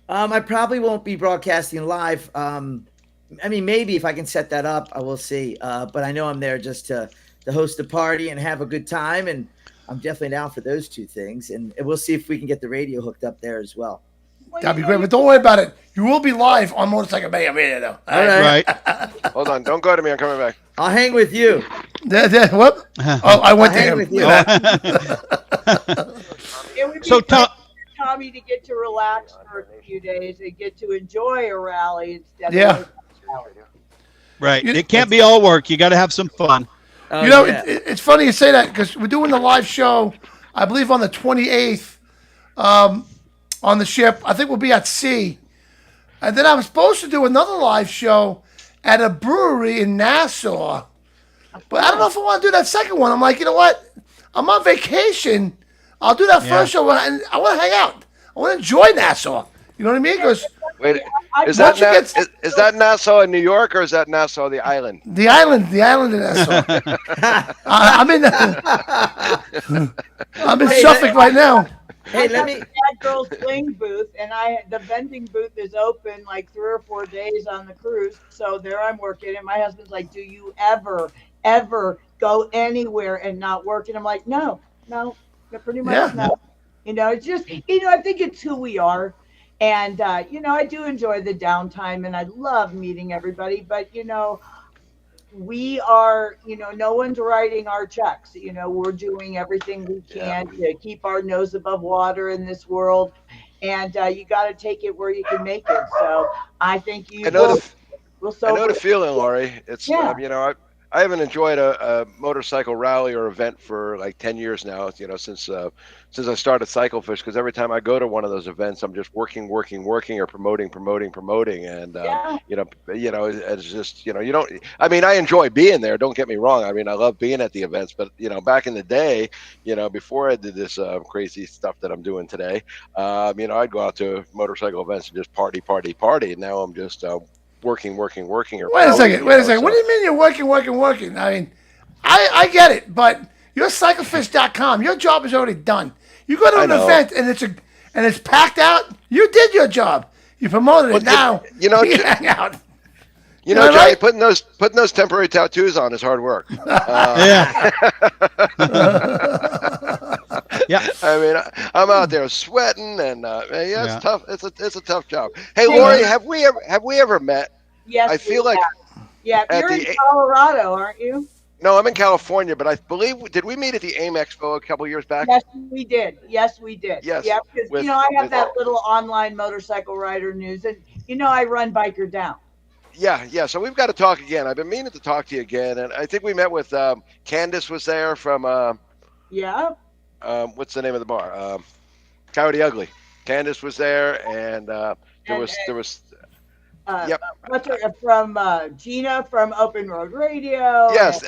I probably won't be broadcasting live. I mean, maybe if I can set that up, I will see. But I know I'm there just to host a party and have a good time, and I'm definitely down for those two things. And we'll see if we can get the radio hooked up there as well. That'd be great, but don't worry about it. You will be live on Motorcycle Mayhem Radio, though. All right. Hold on, don't go to me. I'm coming back. I'll hang with you. What? Oh, I went to hang him. with you. It would be So, great for Tommy to get to relax for a few days and get to enjoy a rally instead of Right. It can't be all work. You got to have some fun. Oh, You know, yeah. it's funny you say that because we're doing the live show, I believe, on the 28th on the ship. I think we'll be at sea. And then I'm supposed to do another live show at a brewery in Nassau. But I don't know if I want to do that second one. I'm like, you know what? I'm on vacation. I'll do that first show, and I want to hang out. I want to enjoy Nassau. You know what I mean? Because Wait, is Once that you get- is that Nassau in New York or is that Nassau the island? the island in Nassau. I'm in Suffolk right now. Hey, let me. Bad Girl Swing booth, and the vending booth is open like 3 or 4 days on the cruise. So there I'm working, and my husband's like, "Do you ever go anywhere and not work?" And I'm like, "No, pretty much no." You know, it's just I think it's who we are, and I do enjoy the downtime, and I love meeting everybody. But we are, no one's writing our checks. We're doing everything we can to keep our nose above water in this world. And you got to take it where you can make it. So I think you I know will. I know the feeling, Laurie. It's, I haven't enjoyed a motorcycle rally or event for like 10 years now, since I started Cyclefish, because every time I go to one of those events, I'm just working or promoting. And, it's just, you don't, I mean, I enjoy being there. Don't get me wrong. I mean, I love being at the events, but, back in the day, before I did this crazy stuff that I'm doing today, I'd go out to motorcycle events and just party. And now I'm just, working. Wait a second. What do you mean you're working? I mean, I get it, but you're cyclefish.com. Your job is already done. You go to an event and it's packed out. You did your job. You promoted it. Now you hang out. Johnny, right? putting those temporary tattoos on is hard work. Yeah. Yeah. I mean, I'm out there sweating, and it's tough. It's a tough job. Hey, Laurie, have we ever met? Yes. I feel like you're in Colorado, aren't you? No, I'm in California, but I believe, did we meet at the AIM Expo a couple years back? Yes, we did. Yes. Yeah, because I have that little online motorcycle rider news, and I run Biker Down. Yeah. So we've got to talk again. I've been meaning to talk to you again, and I think we met with Candace was there from. Yeah. What's the name of the bar? Coyote Ugly. Candace was there, and there was Yep. From Gina from Open Road Radio. Yes,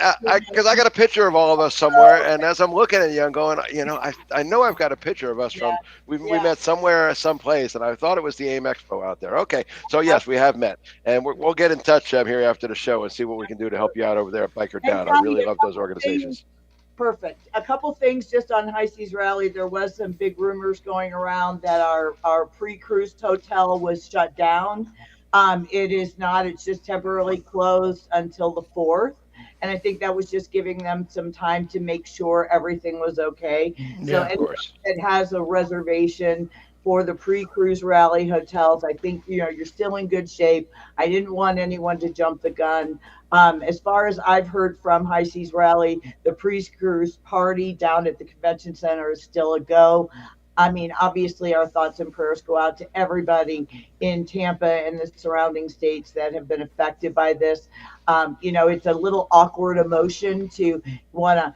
because I got a picture of all of us somewhere, and as I'm looking at you, I'm going, I know I've got a picture of us from we met somewhere, someplace, and I thought it was the AIM Expo out there. Okay, so yes, we have met, and we'll get in touch here after the show and see what we can do to help you out over there at Biker Down. I really love those organizations. Perfect. A couple things just on High Seas Rally. There was some big rumors going around that our pre-cruise hotel was shut down. It is not. It's just temporarily closed until the 4th. And I think that was just giving them some time to make sure everything was okay. Yeah, of course. It has a reservation for the pre-cruise rally hotels. I think, you're still in good shape. I didn't want anyone to jump the gun. As far as I've heard from High Seas Rally, the pre-cruise party down at the convention center is still a go. I mean, obviously, our thoughts and prayers go out to everybody in Tampa and the surrounding states that have been affected by this. It's a little awkward emotion to want to,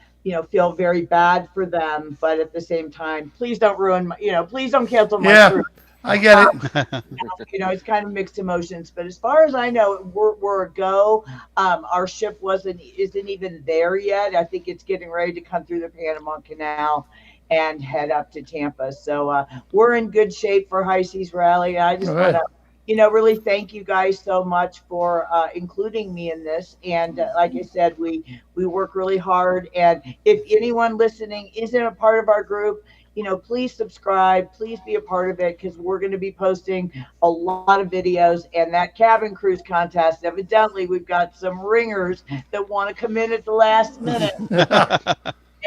feel very bad for them, but at the same time, please don't ruin please don't cancel my cruise. I get it. It's kind of mixed emotions, but as far as I know, we're a go. Our ship isn't even there yet. I think it's getting ready to come through the Panama Canal and head up to Tampa. So we're in good shape for High Seas Rally. I just want to, really thank you guys so much for including me in this. And like I said, we work really hard. And if anyone listening isn't a part of our group, please subscribe, please be a part of it, because we're going to be posting a lot of videos. And that cabin cruise contest, evidently, we've got some ringers that want to come in at the last minute.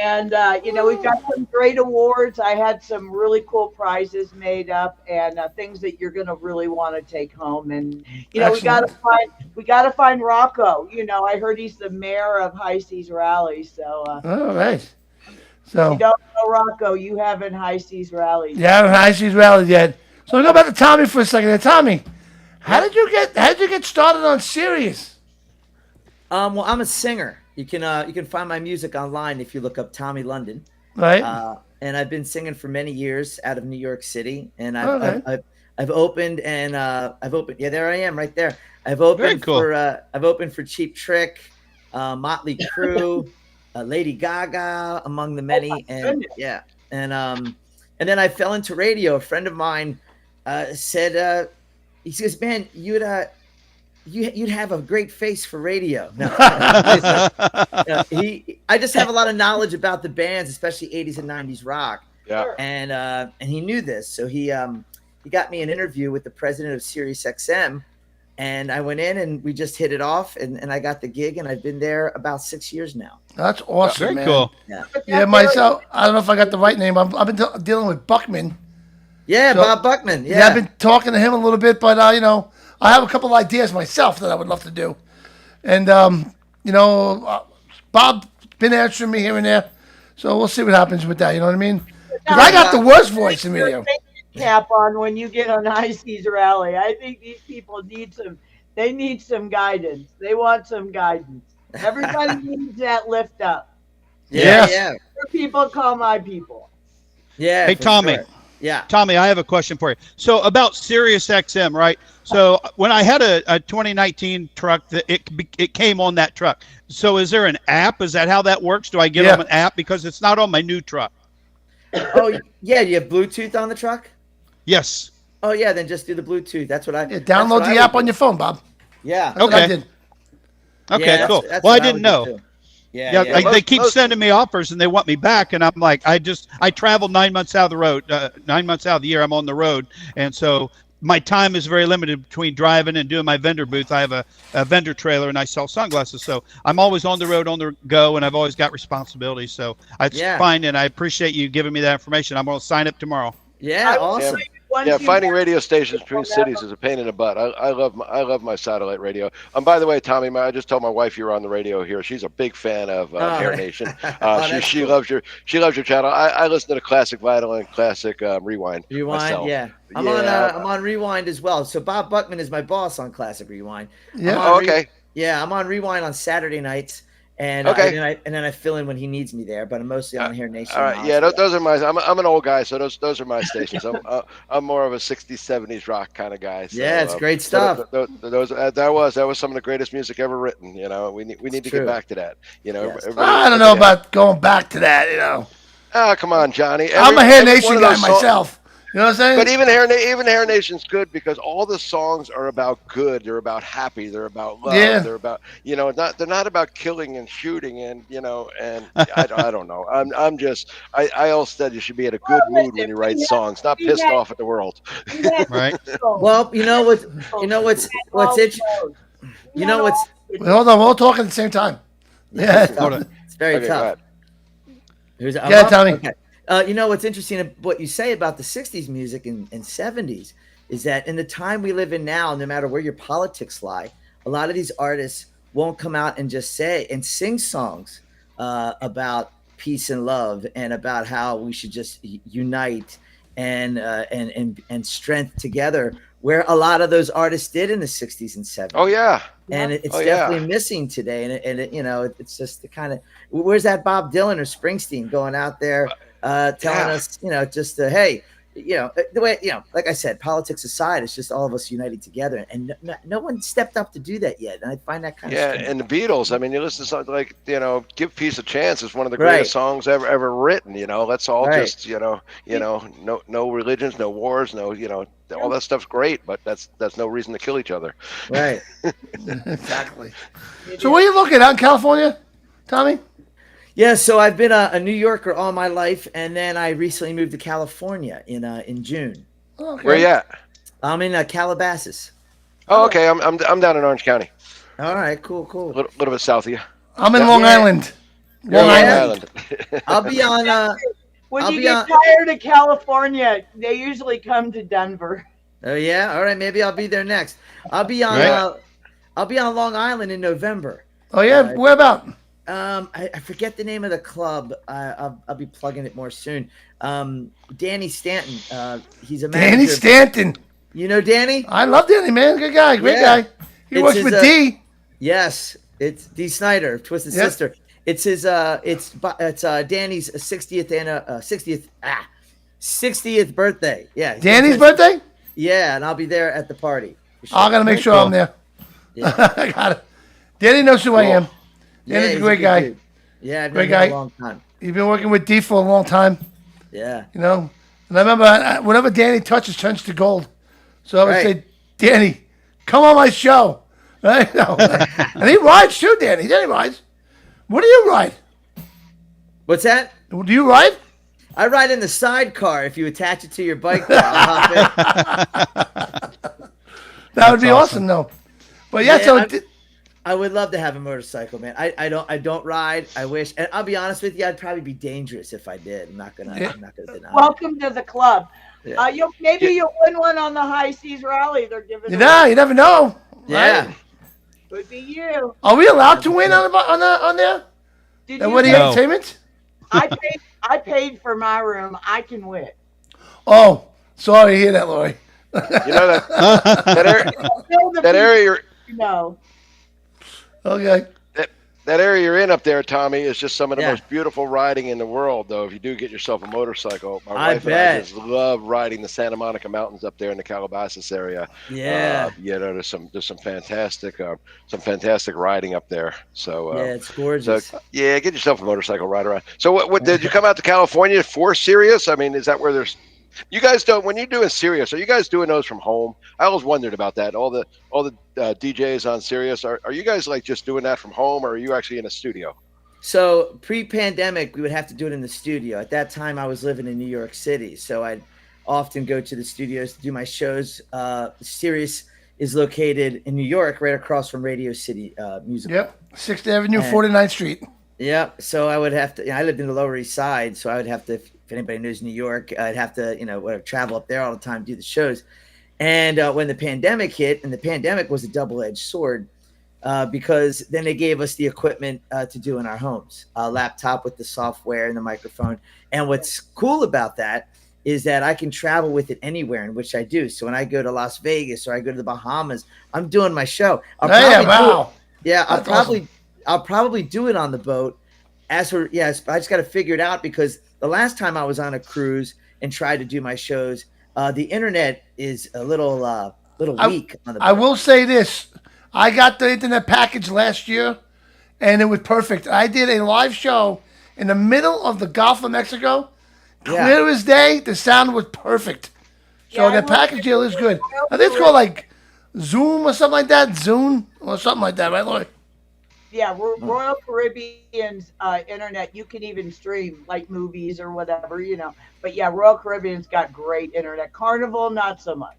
And, we've got some great awards. I had some really cool prizes made up and things that you're going to really want to take home. And, we got to find Rocco. I heard he's the mayor of High Seas Rally. So, all right. So you don't know Rocco, you haven't High Seas Rally. Yeah, I haven't High Seas Rally yet. So we go back to Tommy for a second. Now, Tommy, how did you get started on Sirius? Well, I'm a singer. You can find my music online if you look up Tommy London. Right. And I've been singing for many years out of New York City, and I've opened. Yeah, there I am, right there. I've opened for Cheap Trick, Motley Crue, Lady Gaga, among the many, and then I fell into radio. A friend of mine said, he says, "Man, you'd have a great face for radio." No, I just have a lot of knowledge about the bands, especially 80s and 90s rock. Yeah. And he knew this, so he got me an interview with the president of Sirius XM, and I went in and we just hit it off, and I got the gig, and I've been there about 6 years now. That's awesome, Very man. cool. Yeah, myself, I don't know if I got the right name. I've been dealing with Buckman. Yeah, So- Bob Buckman. Yeah, Yeah. I've been talking to him a little bit, but I have a couple of ideas myself that I would love to do, and Bob's been answering me here and there, so we'll see what happens with that. You know what I mean? 'Cause I got the worst voice in radio. Cap on when you get on High Seas Rally. I think these people need some guidance. They want some guidance. Everybody needs that lift up. Yes. Yeah. Your people call my people. Yeah. Hey, for Tommy. sure. Yeah. Tommy, I have a question for you. So about Sirius XM, right? So when I had a 2019 truck, it came on that truck. So is there an app? Is that how that works? Do I get on an app? Because it's not on my new truck. Oh, yeah. You have Bluetooth on the truck? Yes. Oh, yeah. Then just do the Bluetooth. That's what I. Yeah, download the app on your phone, Bob. Yeah. That's what I Okay. did. Okay, Yeah, cool. that's Well, I what didn't would do, know. too. Yeah. Yeah, yeah. like they keep Most- sending me offers and they want me back, and I'm like, I travel 9 months out of the road, 9 months out of the year I'm on the road, and so my time is very limited between driving and doing my vendor booth. I have a vendor trailer and I sell sunglasses, so I'm always on the road, on the go, and I've always got responsibilities. So it's fine, and I appreciate you giving me that information. I'm going to sign up tomorrow. Yeah. Awesome. Yeah, finding radio stations between cities is a pain in the butt. I love my satellite radio. By the way, Tommy, I just told my wife you're on the radio here. She's a big fan of Air Nation. She loves your channel. I listen to the Classic Vinyl and Classic Rewind. Rewind, myself. yeah. I'm on Rewind as well. So Bob Buckman is my boss on Classic Rewind. Yeah. Okay. I'm on Rewind on Saturday nights, And Okay. and then I fill in when he needs me there, but I'm mostly on Hair Nation. All right, yeah, those are my. I'm an old guy, so those are my stations. I'm more of a '60s, '70s rock kind of guy. So, Yeah, it's great stuff. Those that was some of the greatest music ever written. You know, we need to true. get back to that. You know, Yes. I don't know about going back to that. You know, Ah, come on, Johnny. I'm a Hair every one Nation of guy those myself. You know what I'm saying? But even Hair Nation's good because all the songs are about good. They're about happy. They're about love. Yeah. They're about they're not about killing and shooting and and I don't know. I always said you should be in a good mood when you write songs, not pissed off at the world. Right. Well, you know what's interesting. You know what's Wait, hold on, we're all talking at the same time. Yeah. Hold on. It's very Okay, go tough. ahead. Yeah, Tommy. Okay. You know what's interesting, what you say about the 60s music and 70s is that in the time we live in now, no matter where your politics lie, a lot of these artists won't come out and just say and sing songs about peace and love and about how we should just unite and strength together, where a lot of those artists did in the 60s and 70s. Oh yeah. And it's Oh, yeah. definitely missing today. And it's just the kind of, where's that Bob Dylan or Springsteen going out there telling us, just hey, the way, like I said, politics aside, it's just all of us united together. And no one stepped up to do that yet. And I find that kind of strange. And the Beatles. I mean, you listen to something like "Give Peace a Chance" is one of the greatest songs ever written. Let's all just no religions, no wars, no all that stuff's great, but that's no reason to kill each other. Right. Exactly. So where are you looking out in California, Tommy? Yeah, so I've been a New Yorker all my life, and then I recently moved to California in June. Okay. Where you at? I'm in Calabasas. Oh, okay. I'm down in Orange County, All right, cool. a little bit south of you. I'm in Long Island. You're Long on Island. I'll be on. When I'll you be get on- tired of California, they usually come to Denver. Oh yeah, all right. Maybe I'll be there next. I'll be on. Right. I'll be on Long Island in November. Oh yeah, where about? I forget the name of the club. I'll be plugging it more soon. Danny Stanton. He's a manager. Danny Stanton. You know Danny? I love Danny, man. Good guy, great Yeah. guy. He It's works his, with D. Yes, it's Dee Snider, Twisted Yep. Sister. It's his. It's Danny's 60th birthday. Yeah. Danny's birthday? Yeah, and I'll be there at the party. for sure. I gotta make sure I'm there. Yeah. I got it. Danny knows who I am. Danny's he's a great good guy. dude. Yeah, I've Great known him guy. a long time. He's been working with D for a long time. Yeah. And I remember whenever Danny touches, turns to gold. So I would Right. say, Danny, come on my show. Right? No. And he rides too, Danny. Danny rides. What do you ride? What's that? Do you ride? I ride in the sidecar. If you attach it to your bike, I'll hop in. That would be awesome, though. But yeah, so I would love to have a motorcycle, man. I don't ride. I wish, and I'll be honest with you, I'd probably be dangerous if I did. I'm not gonna deny it. Welcome to the club. Yeah. You'll win one on the High Seas Rally. They're giving. you never know. Yeah. Right? Could be you. Are we allowed to win on there? Did And you? what the No. entertainment? I paid for my room. I can win. Oh, sorry to hear that, Lori. You know that area you're Okay. that area you're in up there, Tommy, is just some of the Yeah. most beautiful riding in the world. Though, if you do get yourself a motorcycle, my I wife and I bet. just love riding the Santa Monica Mountains up there in the Calabasas area. Yeah. There's some fantastic riding up there. So Yeah, it's gorgeous. get yourself a motorcycle ride around. So what did you come out to California for Sirius? I mean, is that where there's you guys don't when you're doing Sirius, are you guys doing those from home? I always wondered about that. All the DJs on Sirius, are you guys like just doing that from home, or are you actually in a studio? So pre-pandemic, we would have to do it in the studio. At that time, I was living in New York City, so I'd often go to the studios to do my shows. Sirius is located in New York, right across from Radio City Music. Yep. 6th Avenue, And- 49th Street. Yeah, so I would have to. I lived in the Lower East Side, so I would have to. If anybody knows New York, I'd have to, travel up there all the time, do the shows. And when the pandemic hit, and the pandemic was a double-edged sword, because then they gave us the equipment to do in our homes, a laptop with the software and the microphone. And what's cool about that is that I can travel with it anywhere, in which I do. So when I go to Las Vegas or I go to the Bahamas, I'm doing my show. I'll Yeah, probably do it- wow. Yeah, I'll That's probably awesome. I'll probably do it on the boat. As for yes, I just got to figure it out because the last time I was on a cruise and tried to do my shows, the internet is a little weak on the boat. I will say this: I got the internet package last year, and it was perfect. I did a live show in the middle of the Gulf of Mexico, clear as day. The sound was perfect. So the package deal is good. I think it's called like Zoom or something like that. Zoom or something like that, right, Lori? Yeah, Royal Caribbean's internet, you can even stream like movies or whatever, But yeah, Royal Caribbean's got great internet. Carnival, not so much.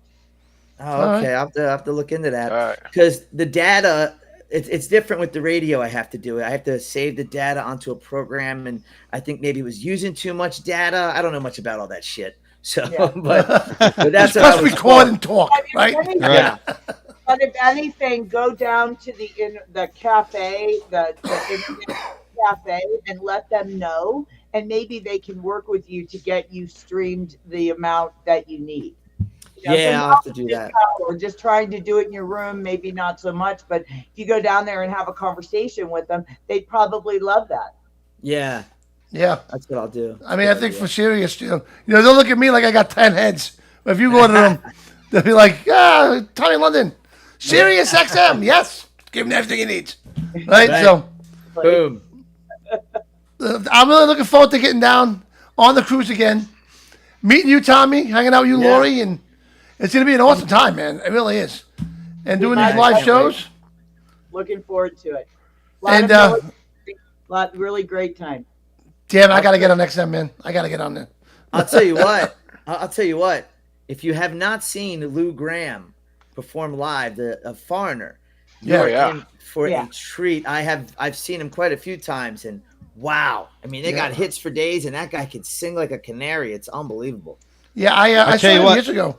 Oh, okay. I'll have to look into that All right. because the data, it's different with the radio. I have to do it. I have to save the data onto a program, and I think maybe it was using too much data. I don't know much about all that shit. So, but that's what I Just was record told. and talk, right? Yeah. But if anything, go down to the cafe, the internet cafe, and let them know, and maybe they can work with you to get you streamed the amount that you need. Yeah, I'll have to do that. Or just trying to do it in your room, maybe not so much. But if you go down there and have a conversation with them, they'd probably love that. Yeah, Yeah. that's what I'll do. I mean, I think for serious, they'll look at me like I got 10 heads. But if you go to them, they'll be like, Tony London, Sirius XM, yes. Give him everything he needs. Right? Right. So Boom. I'm really looking forward to getting down on the cruise again. Meeting you, Tommy, hanging out with you, Yeah. Lori, and it's going to be an awesome time, man. It really is. And doing these I live can't shows. Looking forward to it. And, Really great time. Damn, I got to get on XM, man. I got to get on there. I'll tell you what. I'll tell you what. If you have not seen Lou Graham perform live, a Foreigner, Yeah. you're Yeah. in for Yeah. a treat. I've seen him quite a few times, and wow! I mean, they got hits for days, and that guy can sing like a canary. It's unbelievable. Yeah, I I'll saw tell you him what. years ago.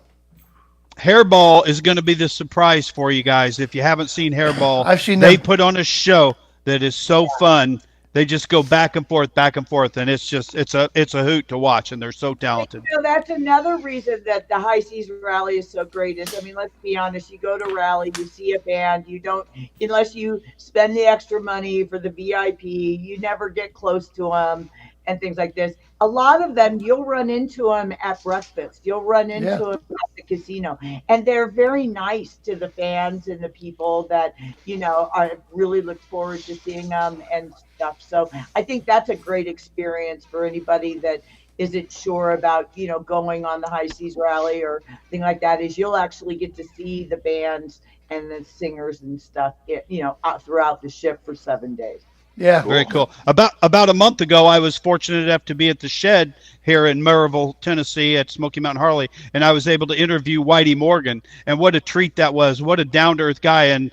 Hairball is going to be the surprise for you guys. If you haven't seen Hairball, I've seen they them. put on a show that is so fun. They just go back and forth, and it's a hoot to watch, and they're so talented. That's another reason that the High Seas Rally is so great. Let's be honest, you go to rally, you see a band, you don't, unless you spend the extra money for the VIP, you never get close to them and things like this. A lot of them, you'll run into them at breakfast. You'll run into them at the casino. And they're very nice to the fans and the people that, are really look forward to seeing them and stuff. So I think that's a great experience for anybody that isn't sure about, going on the High Seas Rally or thing like that, is you'll actually get to see the bands and the singers and stuff, throughout the ship for 7 days. Yeah. Very cool. About a month ago, I was fortunate enough to be at the Shed here in Maryville, Tennessee, at Smoky Mountain Harley, and I was able to interview Whitey Morgan. And what a treat that was! What a down-to-earth guy. And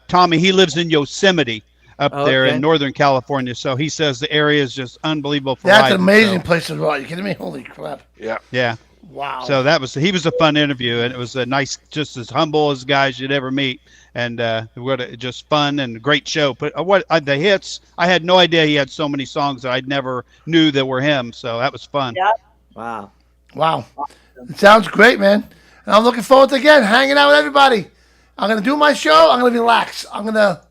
Tommy, he lives in Yosemite up there in Northern California, so he says the area is just unbelievable for That's riding, an amazing so. place to ride. You kidding me? Holy crap. Yeah. Yeah. Wow. So he was a fun interview, and it was a nice, just as humble as guys you'd ever meet, and just fun and great show. But the hits, I had no idea he had so many songs that I never knew that were him. So that was fun. Yeah. Wow. It sounds great, man. And I'm looking forward to, again, hanging out with everybody. I'm going to do my show. I'm going to relax. I'm going to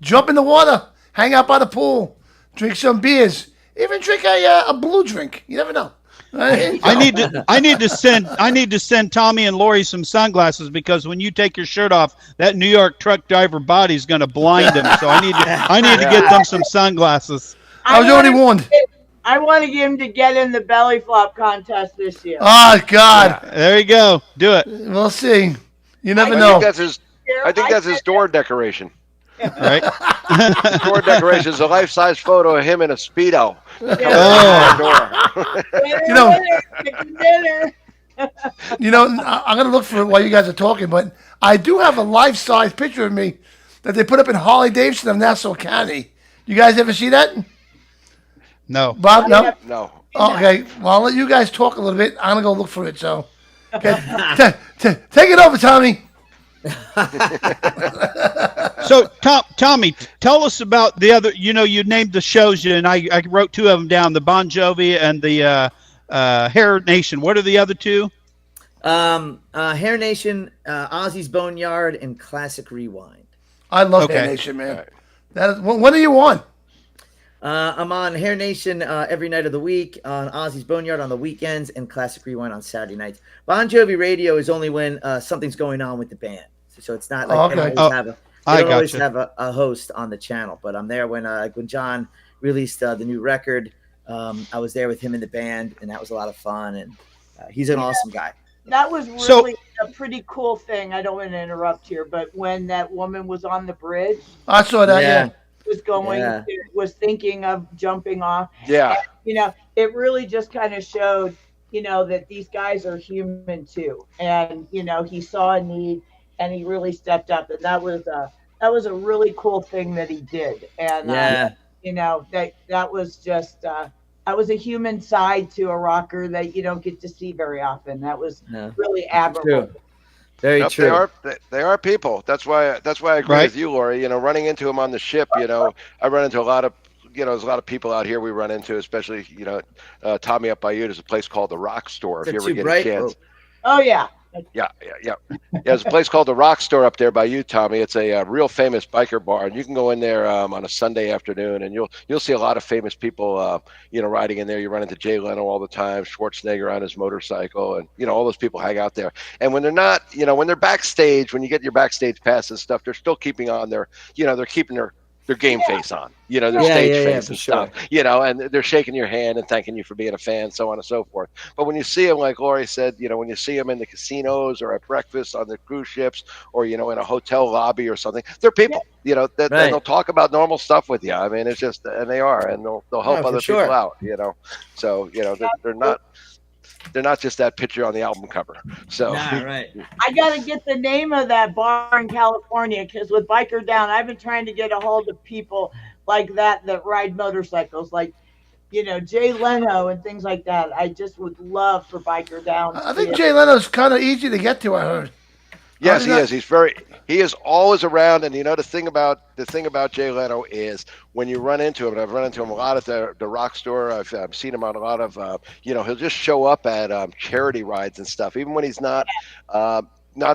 jump in the water, hang out by the pool, drink some beers, even drink a blue drink. You never know. I need to send Tommy and Lori some sunglasses, because when you take your shirt off, that New York truck driver body is going to blind them. So I need to get them some sunglasses. I was already warned. I want him to get in the belly flop contest this year. Oh, God. There you go. Do it. We'll see. You never I know. think that's his door decoration. Right? Door decoration is a life-size photo of him in a Speedo. Oh. I'm going to look for it while you guys are talking, but I do have a life-size picture of me that they put up in Harley Davidson of Nassau County. You guys ever see that? No. Bob, no? No. Okay, well, I'll let you guys talk a little bit. I'm going to go look for it, so. Okay. Take it over, Tommy. So, Tommy, tell us about the other. You named the shows, and I wrote two of them down: the Bon Jovi and the Hair Nation. What are the other two? Hair Nation, Ozzy's Boneyard, and Classic Rewind. I love that nation, man. That is, when are you on? I'm on Hair Nation every night of the week, on Ozzy's Boneyard on the weekends, and Classic Rewind on Saturday nights. Bon Jovi Radio is only when something's going on with the band, so it's not like they don't always have a I always gotcha. have a host on the channel. But I'm there when John released the new record. I was there with him in the band, and that was a lot of fun. And he's an awesome guy. That was So- really a pretty cool thing. I don't want to interrupt here, but when that woman was on the bridge, I saw that. Yeah. was going, Yeah. was thinking of jumping off. Yeah. You know, it really just kind of showed, you know, that these guys are human too. And, you know, he saw a need and he really stepped up. And that was a really cool thing that he did. And, you know, that was just, that was a human side to a rocker that you don't get to see very often. That was really admirable. True. Very Yep, true. They are people. That's why I agree with you, Lori. You know, running into them on the ship. You know, I run into a lot of. You know, there's a lot of people out here we run into, especially Tommy up by you. There's a place called the Rock Store. If you ever get a chance. Oh yeah. Yeah. There's a place called the Rock Store up there by you, Tommy. It's a real famous biker bar, and you can go in there on a Sunday afternoon, and you'll see a lot of famous people, riding in there. You run into Jay Leno all the time, Schwarzenegger on his motorcycle, and all those people hang out there. And when they're not, when they're backstage, when you get your backstage pass and stuff, they're still keeping on their, they're keeping their game face on, their stage face and stuff, and they're shaking your hand and thanking you for being a fan, so on and so forth. But when you see them, like Lori said, when you see them in the casinos or at breakfast on the cruise ships or, in a hotel lobby or something, they're people, and they'll talk about normal stuff with you. I mean, it's just, and they are, and they'll help other people out, so, they're not just that picture on the album cover. So right. I got to get the name of that bar in California because with Biker Down, I've been trying to get a hold of people like that ride motorcycles, like, Jay Leno and things like that. I just would love for Biker Down. I think Jay Leno's kind of easy to get to, I heard. Yes, he is. He is always around. And the thing about Jay Leno is when you run into him, and I've run into him a lot at the Rock Store. I've seen him on a lot of, he'll just show up at charity rides and stuff, even when he's not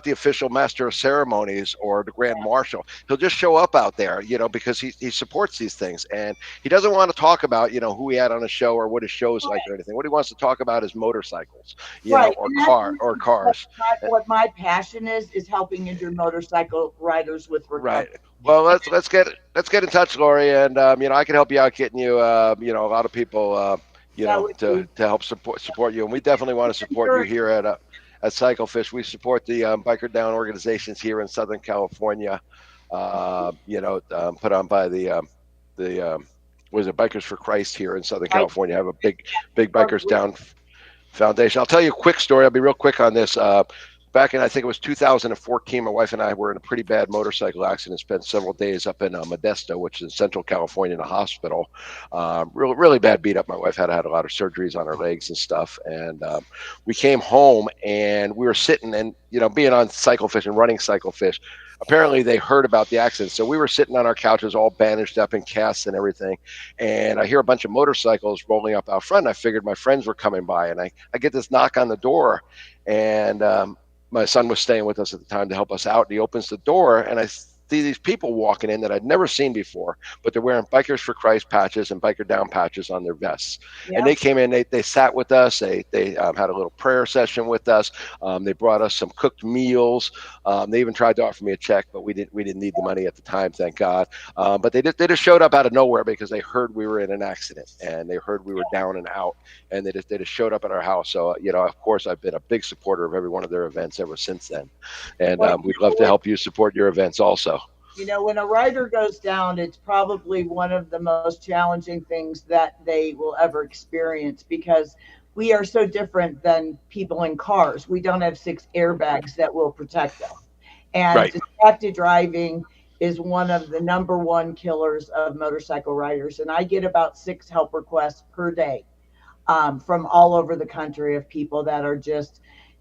the official master of ceremonies or the grand marshal. He'll just show up out there, because he supports these things, and he doesn't want to talk about, who he had on a show or what his show's like or anything. What he wants to talk about is motorcycles, or cars. What my passion is helping injured motorcycle riders with recovery. Right. Well, let's get in touch, Lori, and I can help you out getting you, a lot of people, to help support you, and we definitely want to support you here at CycleFish. We support the Biker Down organizations here in Southern California, put on by the Bikers for Christ here in Southern California. Have a big Bikers Down Foundation. I'll tell you a quick story. I'll be real quick on this. Back in, I think it was 2014, my wife and I were in a pretty bad motorcycle accident, spent several days up in Modesto, which is in Central California, in a hospital. Really bad beat up. My wife had a lot of surgeries on her legs and stuff. And we came home and we were sitting and, being on CycleFish and running CycleFish, apparently they heard about the accident. So we were sitting on our couches all bandaged up in casts and everything. And I hear a bunch of motorcycles rolling up out front. And I figured my friends were coming by, and I get this knock on the door, and my son was staying with us at the time to help us out. And he opens the door, and I see these people walking in that I'd never seen before, but they're wearing Bikers for Christ patches and Biker Down patches on their vests. Yeah. And they came in, they sat with us. They had a little prayer session with us. They brought us some cooked meals. They even tried to offer me a check, but we didn't need the money at the time, thank God. But they just showed up out of nowhere because they heard we were in an accident and they heard we were down and out, and they just showed up at our house. So, of course, I've been a big supporter of every one of their events ever since then. And we'd love to help you support your events also. When a rider goes down, it's probably one of the most challenging things that they will ever experience because we are so different than people in cars. We don't have 6 airbags that will protect them. And distracted driving is one of the #1 killers of motorcycle riders. And I get about 6 help requests per day from all over the country of people that are just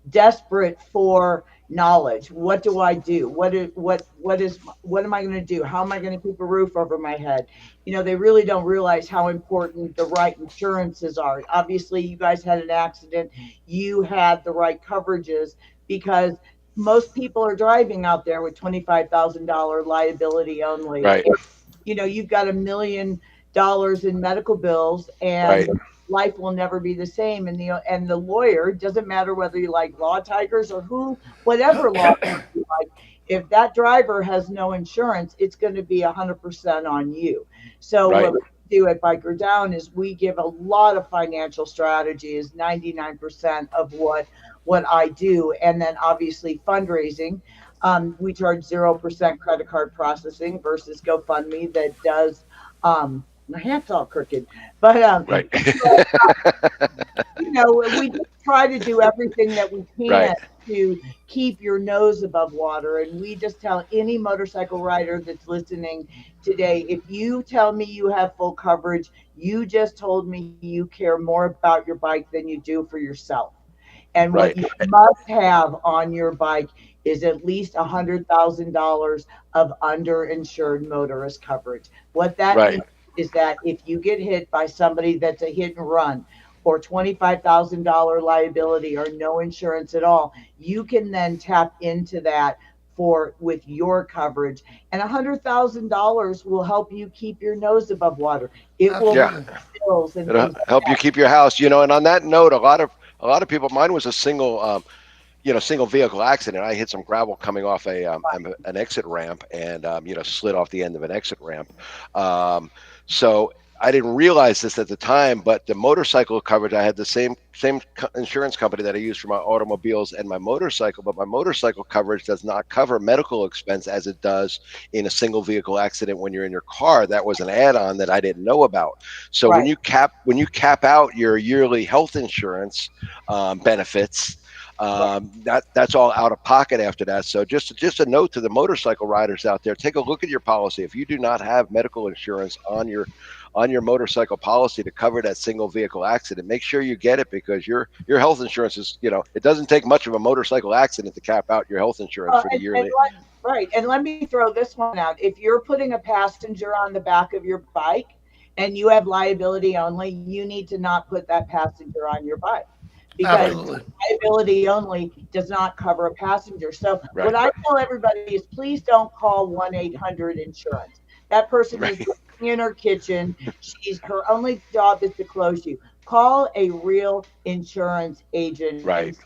desperate for knowledge. What do I do? What am I going to do? How am I going to keep a roof over my head? They really don't realize how important the right insurances are. Obviously, you guys had an accident. You had the right coverages because most people are driving out there with $25,000 liability only. Right. you've got $1 million in medical bills, and Right. life will never be the same. And the lawyer, doesn't matter whether you like Law Tigers or whatever law you like, if that driver has no insurance, it's going to be 100% on you. So Right. what we do at Biker Down is we give a lot of financial strategy, is 99% of what I do. And then obviously fundraising. We charge 0% credit card processing versus GoFundMe that does, my hand's all crooked, but Right. we try to do everything that we can Right. to keep your nose above water. And we just tell any motorcycle rider that's listening today, if you tell me you have full coverage, you just told me you care more about your bike than you do for yourself. And Right. what you must have on your bike is at least $100,000 of underinsured motorist coverage. What that Right. means is that if you get hit by somebody that's a hit and run, or $25,000 liability, or no insurance at all, you can then tap into that with your coverage, and $100,000 will help you keep your nose above water. It will Yeah. bills and It'll things like help you that. keep your house. And on that note, a lot of people. Mine was a single vehicle accident. I hit some gravel coming off an exit ramp, and slid off the end of an exit ramp. So I didn't realize this at the time, but the motorcycle coverage, I had the same insurance company that I use for my automobiles and my motorcycle, but my motorcycle coverage does not cover medical expense as it does in a single vehicle accident when you're in your car. That was an add-on that I didn't know about. So Right. when you cap out your yearly health insurance benefits, that's all out of pocket after that. So just a note to the motorcycle riders out there: take a look at your policy. If you do not have medical insurance on your motorcycle policy to cover that single vehicle accident, make sure you get it, because your health insurance is, it doesn't take much of a motorcycle accident to cap out your health insurance for the yearly. Right. And let me throw this one out. If you're putting a passenger on the back of your bike and you have liability only, you need to not put that passenger on your bike, because Absolutely. liability only does not cover a passenger. So Right. what I tell everybody is, please don't call 1-800-insurance. That person is in her kitchen. Her only job is to close you. Call a real insurance agent. Right. And say,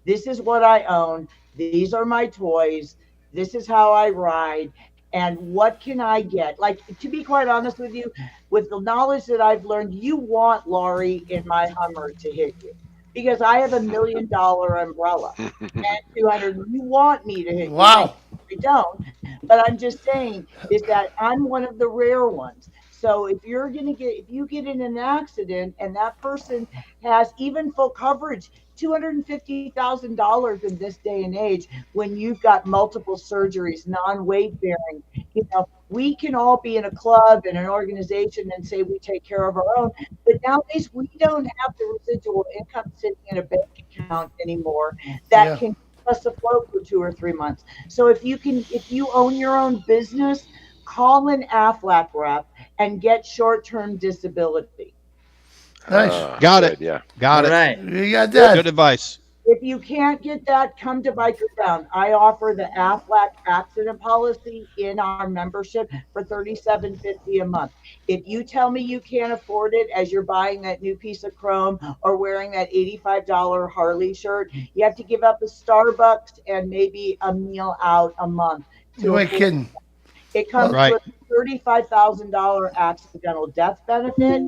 this is what I own. These are my toys. This is how I ride. And what can I get? Like, to be quite honest with you, with the knowledge that I've learned, you want Laurie in my Hummer to hit you, because I have $1 million umbrella and 200. You want me to hit you? Wow. I don't, but I'm just saying is that I'm one of the rare ones. So if you get in an accident and that person has even full coverage, $250,000 in this day and age, when you've got multiple surgeries, non-weight bearing, we can all be in a club and an organization and say we take care of our own. But nowadays we don't have the residual income sitting in a bank account anymore that can keep us afloat for 2 or 3 months. So if you own your own business, call an Aflac rep and get short-term disability. Nice. Got it. Yeah. Got All it. right. You got that. Good advice. If you can't get that, come to Biker Down. I offer the Aflac accident policy in our membership for $37.50 a month. If you tell me you can't afford it as you're buying that new piece of chrome or wearing that $85 Harley shirt, you have to give up a Starbucks and maybe a meal out a month. You ain't kidding. It comes Right. with a $35,000 accidental death benefit.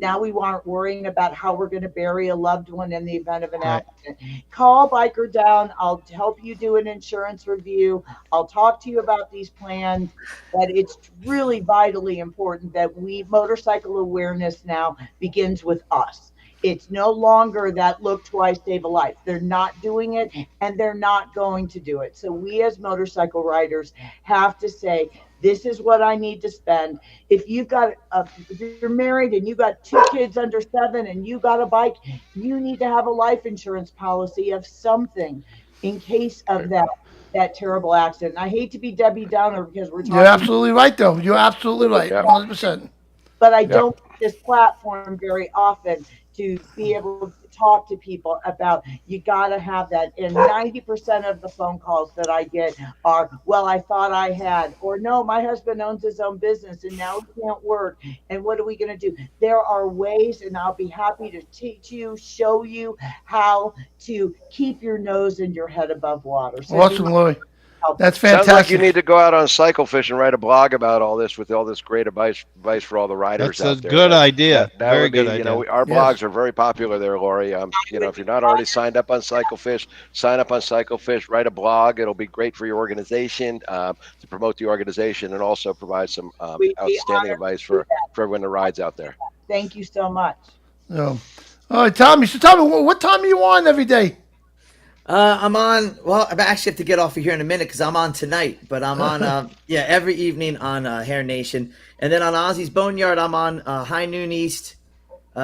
Now we aren't worrying about how we're going to bury a loved one in the event of an Right. accident. Call Biker Down. I'll help you do an insurance review. I'll talk to you about these plans. But it's really vitally important that motorcycle awareness now begins with us. It's no longer that look twice, save a life. They're not doing it, and they're not going to do it. So we as motorcycle riders have to say, this is what I need to spend. If if you're married and you got 2 kids under 7 and you got a bike, you need to have a life insurance policy of something in case of that terrible accident. I hate to be Debbie Downer because we're talking. You're absolutely right, though. You're absolutely right. Yeah. 100%. But I don't this platform very often to be able to talk to people about, you got to have that. And 90% of the phone calls that I get are, well, I thought I had, or no, my husband owns his own business and now he can't work. And what are we going to do? There are ways, and I'll be happy to teach you, show you how to keep your nose and your head above water. So Awesome, Lori. That's Sounds fantastic. like you need to go out on Cycle Fish and write a blog about all this with all this great advice for all the riders That's out a there. good idea. That Very would be, good idea. You know, our blogs are very popular there, Lori. If you're not already signed up on Cycle Fish, sign up on Cycle Fish, write a blog. It'll be great for your organization, to promote the organization, and also provide some outstanding advice for everyone that rides out there. Thank you so much. All right, Tommy. So tell me, what time are you on every day? I'm on. Well, I actually have to get off of here in a minute because I'm on tonight. But I'm on. Every evening on Hair Nation, and then on Ozzy's Boneyard, I'm on High Noon East,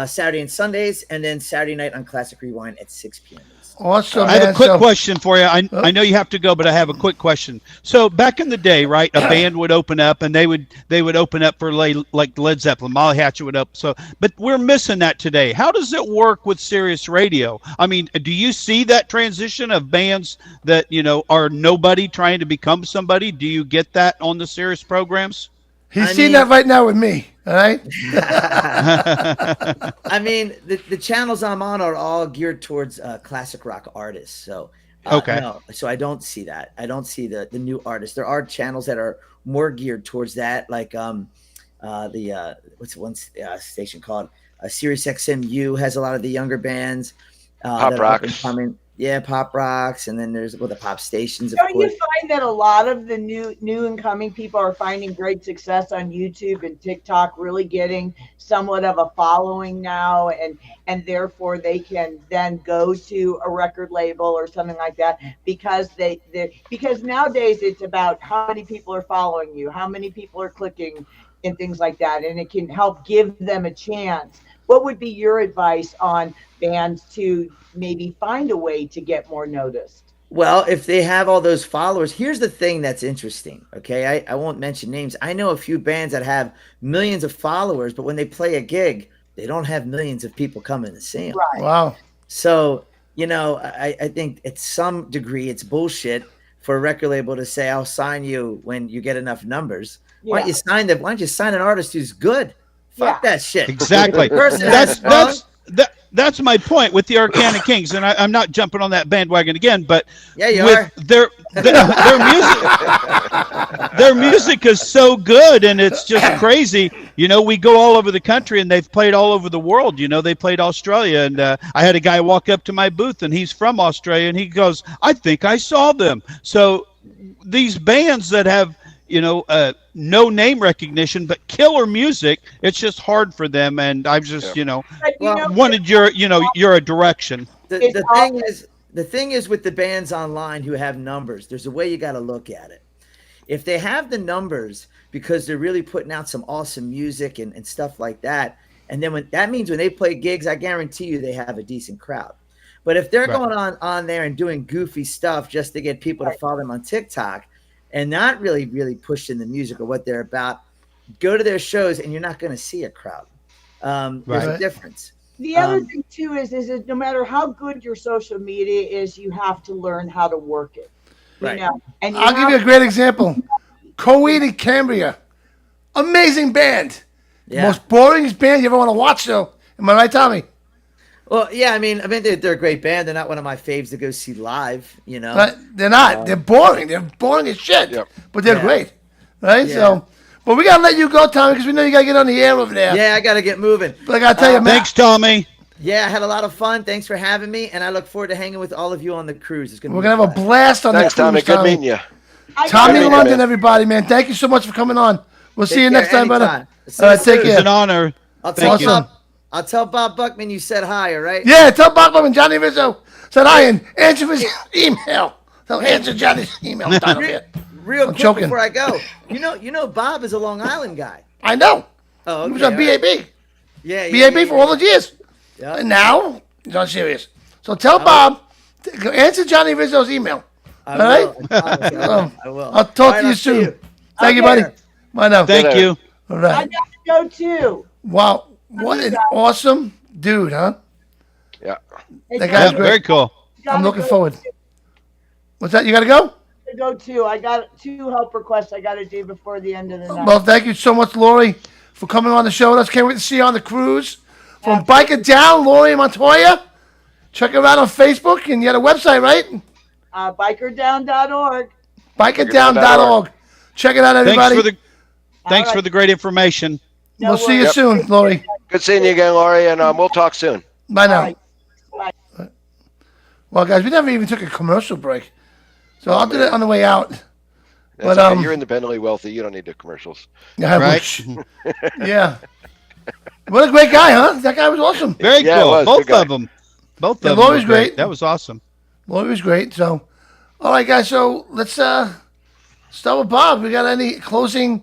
Saturday and Sundays, and then Saturday night on Classic Rewind at 6 p.m. Awesome, I have man. a quick question for you. I know you have to go, but I have a quick question. So back in the day, right, a band would open up, and they would open up for like Led Zeppelin, Molly Hatchet would up. So, but we're missing that today. How does it work with Sirius Radio? I mean, do you see that transition of bands that are nobody trying to become somebody? Do you get that on the Sirius programs? He's seeing that right now with me. All right. I mean, the channels I'm on are all geared towards classic rock artists. So okay. No, so I don't see that. I don't see the new artists. There are channels that are more geared towards that, like what's one station called? Sirius XMU has a lot of the younger bands. Pop Rocks. Yeah, Pop Rocks, and then there's the pop stations. Don't you find that a lot of the new and coming people are finding great success on YouTube and TikTok, really getting somewhat of a following now, and therefore they can then go to a record label or something like that because because nowadays it's about how many people are following you, how many people are clicking, and things like that, and it can help give them a chance. What would be your advice on bands to maybe find a way to get more noticed? Well, if they have all those followers, here's the thing that's interesting. Okay, I won't mention names. I know a few bands that have millions of followers, but when they play a gig, they don't have millions of people coming to see them. Right. Wow. So, I think at some degree it's bullshit for a record label to say, I'll sign you when you get enough numbers. Yeah. Why don't you sign an artist who's good? Fuck that shit. Exactly. That's my point with the Arcana Kings, and I'm not jumping on that bandwagon again, but yeah, you with are. Their music is so good, and it's just crazy. We go all over the country, and they've played all over the world. They played Australia, and I had a guy walk up to my booth, and he's from Australia, and he goes, "I think I saw them." So these bands that have no name recognition, but killer music, it's just hard for them. And I've just, wanted your direction. The thing is with the bands online who have numbers, there's a way you got to look at it. If they have the numbers because they're really putting out some awesome music and stuff like that, and then when they play gigs, I guarantee you they have a decent crowd. But if they're going on there and doing goofy stuff just to get people to follow them on TikTok, and not really pushing the music or what they're about, go to their shows and you're not going to see a crowd. There's a difference. The other thing too is that no matter how good your social media is, you have to learn how to work it. Right. And I'll give you a great example. Coed and Cambria. Amazing band. Yeah. Most boringest band you ever want to watch, though. Am I right, Tommy? Well, yeah, I mean, they're a great band. They're not one of my faves to go see live, But they're not. They're boring. They're boring as shit. Yep. But they're great. Right? Yeah. So, but we got to let you go, Tommy, because we know you got to get on the air over there. Yeah, I got to get moving. But I got to tell you, man. Thanks, Tommy. Yeah, I had a lot of fun. Thanks for having me, and I look forward to hanging with all of you on the cruise. We're going to have a blast on Thanks, that Tommy. cruise, Good meeting you. Tommy Good London, meeting you. everybody, man. Thank you so much for coming on. We'll see you care next time, brother. anytime. All right, take It's care. an honor. Thank you. I'll tell Bob Buckman you said hi, all right? Yeah, tell Bob and Johnny Rizzo said hi and answer his email. So answer Johnny's email. Down here. Real I'm quick joking. before I go, you know Bob is a Long Island guy. I know. Oh, okay, He was on all right. BAB. Yeah, BAB for all those years. Yeah. And now he's on Sirius. So tell Bob to answer Johnny Rizzo's email. I All will. right? I promise I will. I'll talk All to right, you I'll see soon. you. Thank you, Okay. buddy. Bye now. Thank you. All I right. got to go too. Wow. What an awesome dude, huh? Yeah. That guy's Yeah, great. very cool. I'm looking forward. What's that? You got to go? To go too. I got 2 help requests I got to do before the end of the night. Well, thank you so much, Lori, for coming on the show with us. Can't wait to see you on the cruise. From Absolutely. Biking Down, Lori Montoya. Check her out on Facebook, and you got a website, right? Bikerdown.org. Bikerdown.org. Check it out, everybody. Thanks All for right. the great information. No We'll see you worries. soon, Lori. Good seeing you again, Laurie, and we'll talk soon. Bye now. Bye. Bye. Well, guys, we never even took a commercial break. So I'll do that on the way out. That's But, okay. You're independently wealthy. You don't need the commercials. Yeah, Right? yeah. What a great guy, huh? That guy was awesome. Very Yeah, it cool. was. Both Good guy. of them. Both Yeah, of them. Lori's were great. That was awesome. Lori was great. So, all right, guys. So let's start with Bob. We got any closing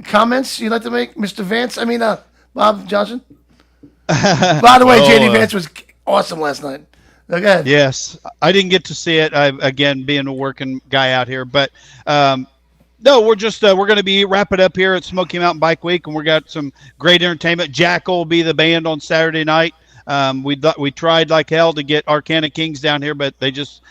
comments you'd like to make, Mr. Vance? I mean, Bob Johnson. By the way, Well, JD Vance was awesome last night. Go ahead. Yes, I didn't get to see it. Again, being a working guy out here, but no, we're just we're going to be wrapping up here at Smoky Mountain Bike Week, and we got some great entertainment. Jackal will be the band on Saturday night. We tried like hell to get Arcana Kings down here, but they just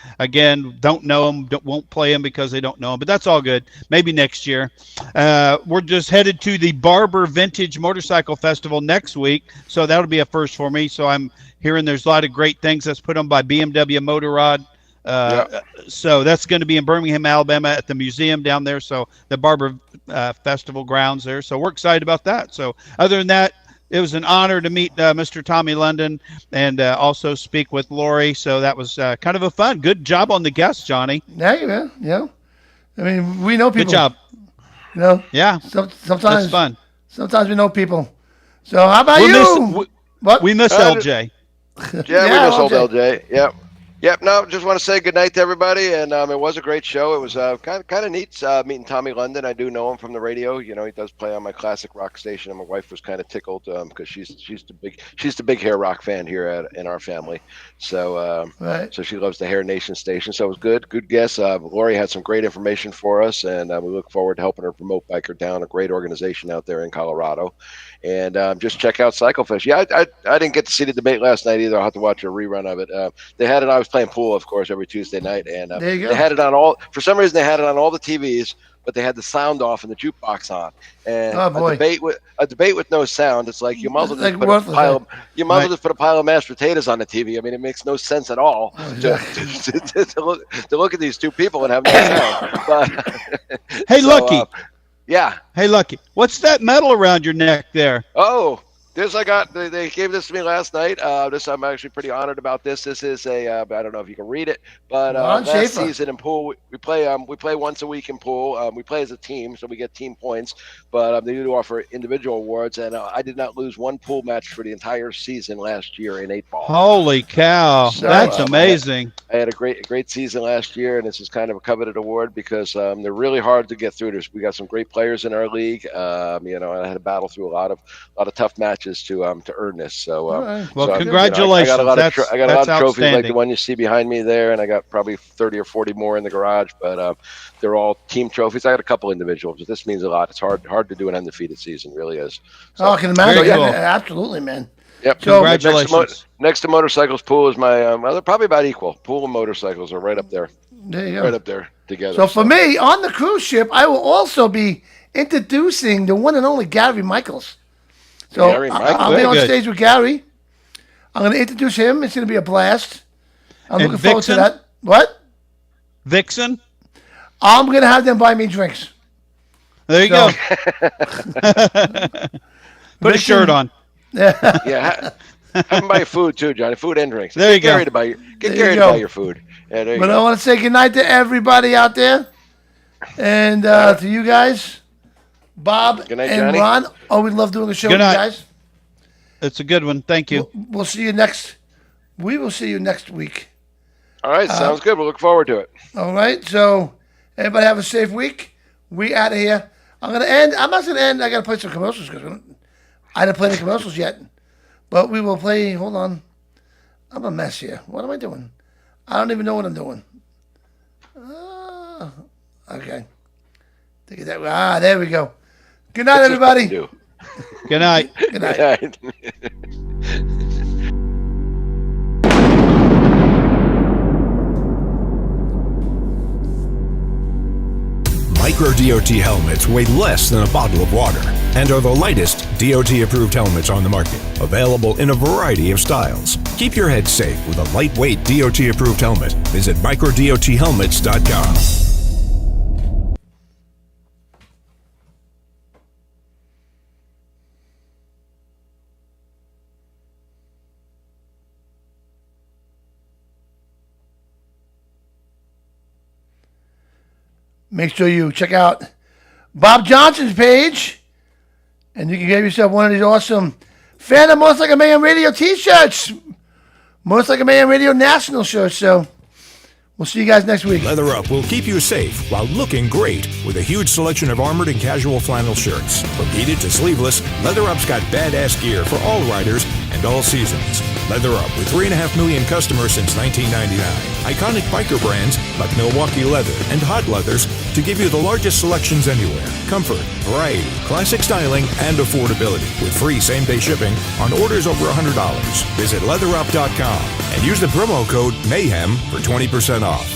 don't know them, won't play them because they don't know them. But that's all good. Maybe next year. We're just headed to the Barber Vintage Motorcycle Festival next week, so that'll be a first for me. So I'm hearing there's a lot of great things that's put on by BMW Motorrad. So that's going to be in Birmingham, Alabama, at the museum down there. So the Barber Festival grounds there. So we're excited about that. So other than that, it was an honor to meet Mr. Tommy London and also speak with Lori. So that was kind of a fun. Good job on the guests, Johnny. Yeah. I mean, we know people. Good job. You know, Yeah, sometimes that's fun. Sometimes we know people. So how about We you? miss, What? we miss LJ. Yeah, Yeah, we miss old LJ. LJ. Yep. No, just want to say good night to everybody, and it was a great show. It was kind of neat meeting Tommy London. I do know him from the radio. You know, he does play on my classic rock station, and my wife was kind of tickled because she's the big hair rock fan here in our family. So Right. so she loves the Hair Nation station. So it was good guess. Lori had some great information for us, and we look forward to helping her promote Biker Down, a great organization out there in Colorado. And just check out Cyclefish. Yeah, I didn't get to see the debate last night either. I'll have to watch a rerun of it. They had it. I was playing pool, of course, every Tuesday night, and There you go. they had it on all. For some reason, they had it on all the TVs, but they had the sound off and the jukebox on. And Oh, boy. a debate with no sound. It's like you might as well Like just put worthless, a pile of mashed potatoes on the TV. I mean, it makes no sense at all to look at these two people and have no sound. But, Hey, Lucky. Yeah. Hey, Lucky. What's that medal around your neck there? Oh, this I got. They gave this to me last night. This I'm actually pretty honored about. This is a I don't know if you can read it, but Ron last Schaefer. season in pool we play once a week in pool. We play as a team, so we get team points. But they do offer individual awards, and I did not lose one pool match for the entire season last year in 8-ball. Holy cow. So, That's amazing. I had a great season last year, and this is kind of a coveted award because they're really hard to get through. We got some great players in our league. And I had to battle through a lot of tough matches to earn this. So, All right. Well, so, congratulations. I got a lot That's of trophies like outstanding. the one you see behind me there, and I got probably 30 or 40 more in the garage. But they're all team trophies. I got a couple individuals, but this means a lot. It's hard to do an undefeated season, really is. So, Oh, I can imagine. Very Yeah, cool. absolutely, man. Yep. So- Congratulations. Next to motorcycles, pool is my. Well, they're probably about equal. Pool and motorcycles are right up there There you go. right up there together. So for me, on the cruise ship, I will also be introducing the one and only Gary Michaels. So Gary Michaels. I'll be Very on good. stage with Gary. I'm going to introduce him. It's going to be a blast. I'm And looking forward to Vixen? that. What? Vixen? I'm going to have them buy me drinks. There you So- go. Put a shirt on. Yeah, have them buy your food too, Johnny. Food and drinks. There you Get go. Gary to buy your, get There Gary you to go. buy your food. Yeah, there you But I go. want to say goodnight to everybody out there. And to you guys, Bob Good night, and Johnny. Ron. Always love doing the show Good with you night. guys. It's a good one. Thank you. We'll see you next. We will see you next week. All right, sounds good. We'll look forward to it. All right. So everybody have a safe week. We out of here. I'm gonna end. I'm not gonna end. I gotta play some commercials because I didn't play any commercials yet. But we will play. Hold on. I'm a mess here. What am I doing? I don't even know what I'm doing. Okay. Take it that way. There we go. Good night, It's just what everybody. to do. Good night. Good night. Micro DOT helmets weigh less than a bottle of water and are the lightest DOT-approved helmets on the market, available in a variety of styles. Keep your head safe with a lightweight DOT-approved helmet. Visit microdothelmets.com. Make sure you check out Bob Johnson's page, and you can get yourself one of these awesome Fan of Most Like a Man Radio t-shirts. Most Like a Man Radio National shirts. So we'll see you guys next week. Leather Up will keep you safe while looking great with a huge selection of armored and casual flannel shirts. From heated to sleeveless, Leather Up's got badass gear for all riders and all seasons. Leather Up with 3.5 million customers since 1999. Iconic biker brands like Milwaukee Leather and Hot Leathers to give you the largest selections anywhere. Comfort, variety, classic styling, and affordability with free same-day shipping on orders over $100. Visit leatherup.com and use the promo code MAYHEM for 20% off.